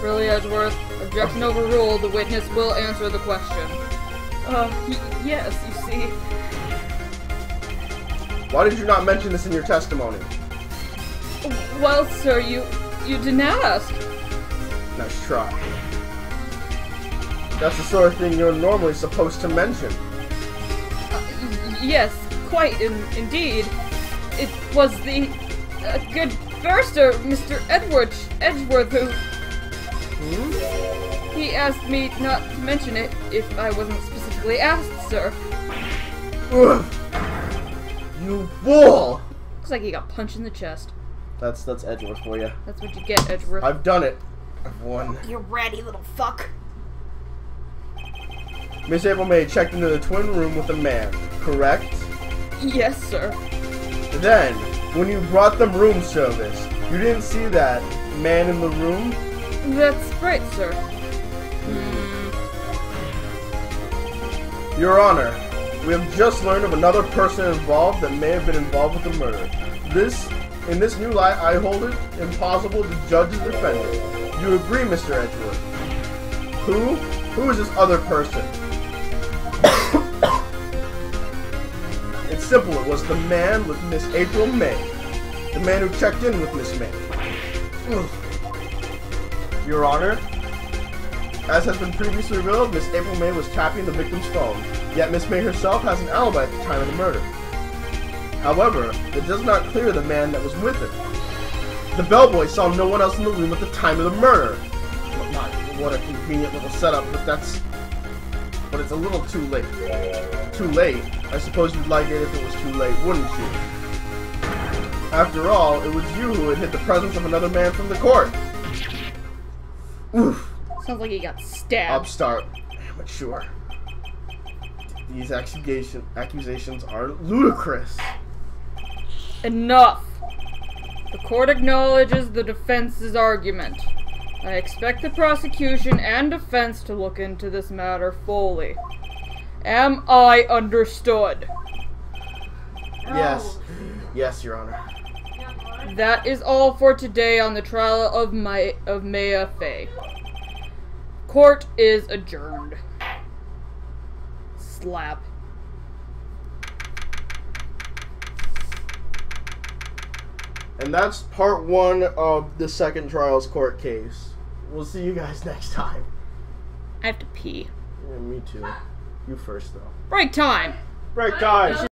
C: Really, Edgeworth? Objection overruled. The witness will answer the question. Yes, you see.
B: Why did you not mention this in your testimony?
C: Well, sir, you didn't ask.
B: Nice try. That's the sort of thing you're normally supposed to mention.
C: Yes, quite, indeed. It was the good barrister, Mr. Edgeworth, who... He asked me not to mention it if I wasn't specifically asked, sir.
B: Ugh. You fool!
C: Looks like he got punched in the chest.
B: That's Edgeworth for you.
C: That's what you get, Edgeworth.
B: I've done it. I've won.
A: You ratty little fuck.
B: Miss April May checked into the twin room with a man, correct?
C: Yes, sir.
B: Then, when you brought them room service, you didn't see that man in the room?
C: That's right, sir.
B: Your Honor, we have just learned of another person involved that may have been involved with the murder. In this new light, I hold it impossible to judge the defendant. You agree, Mr. Edgeworth? Who? Who is this other person? It's simple. It was the man with Miss April May. The man who checked in with Miss May. Ugh. Your Honor, as has been previously revealed, Miss April May was tapping the victim's phone, yet Miss May herself has an alibi at the time of the murder. However, it does not clear the man that was with her. The bellboy saw no one else in the room at the time of the murder. What a convenient little setup, but it's a little too late. Too late? I suppose you'd like it if it was too late, wouldn't you? After all, it was you who had hid the presence of another man from the court. Oof.
A: Sounds like he got stabbed.
B: Upstart. Amateur. These accusations are ludicrous.
C: Enough. The court acknowledges the defense's argument. I expect the prosecution and defense to look into this matter fully. Am I understood?
B: Yes. Yes, Your Honor.
C: That is all for today on the trial of Maya Fey. Court is adjourned. Slap.
B: And that's part 1 of the second trials court case. We'll see you guys next time.
C: I have to pee.
B: Yeah, me too. You first, though.
C: Break time!
B: Break time!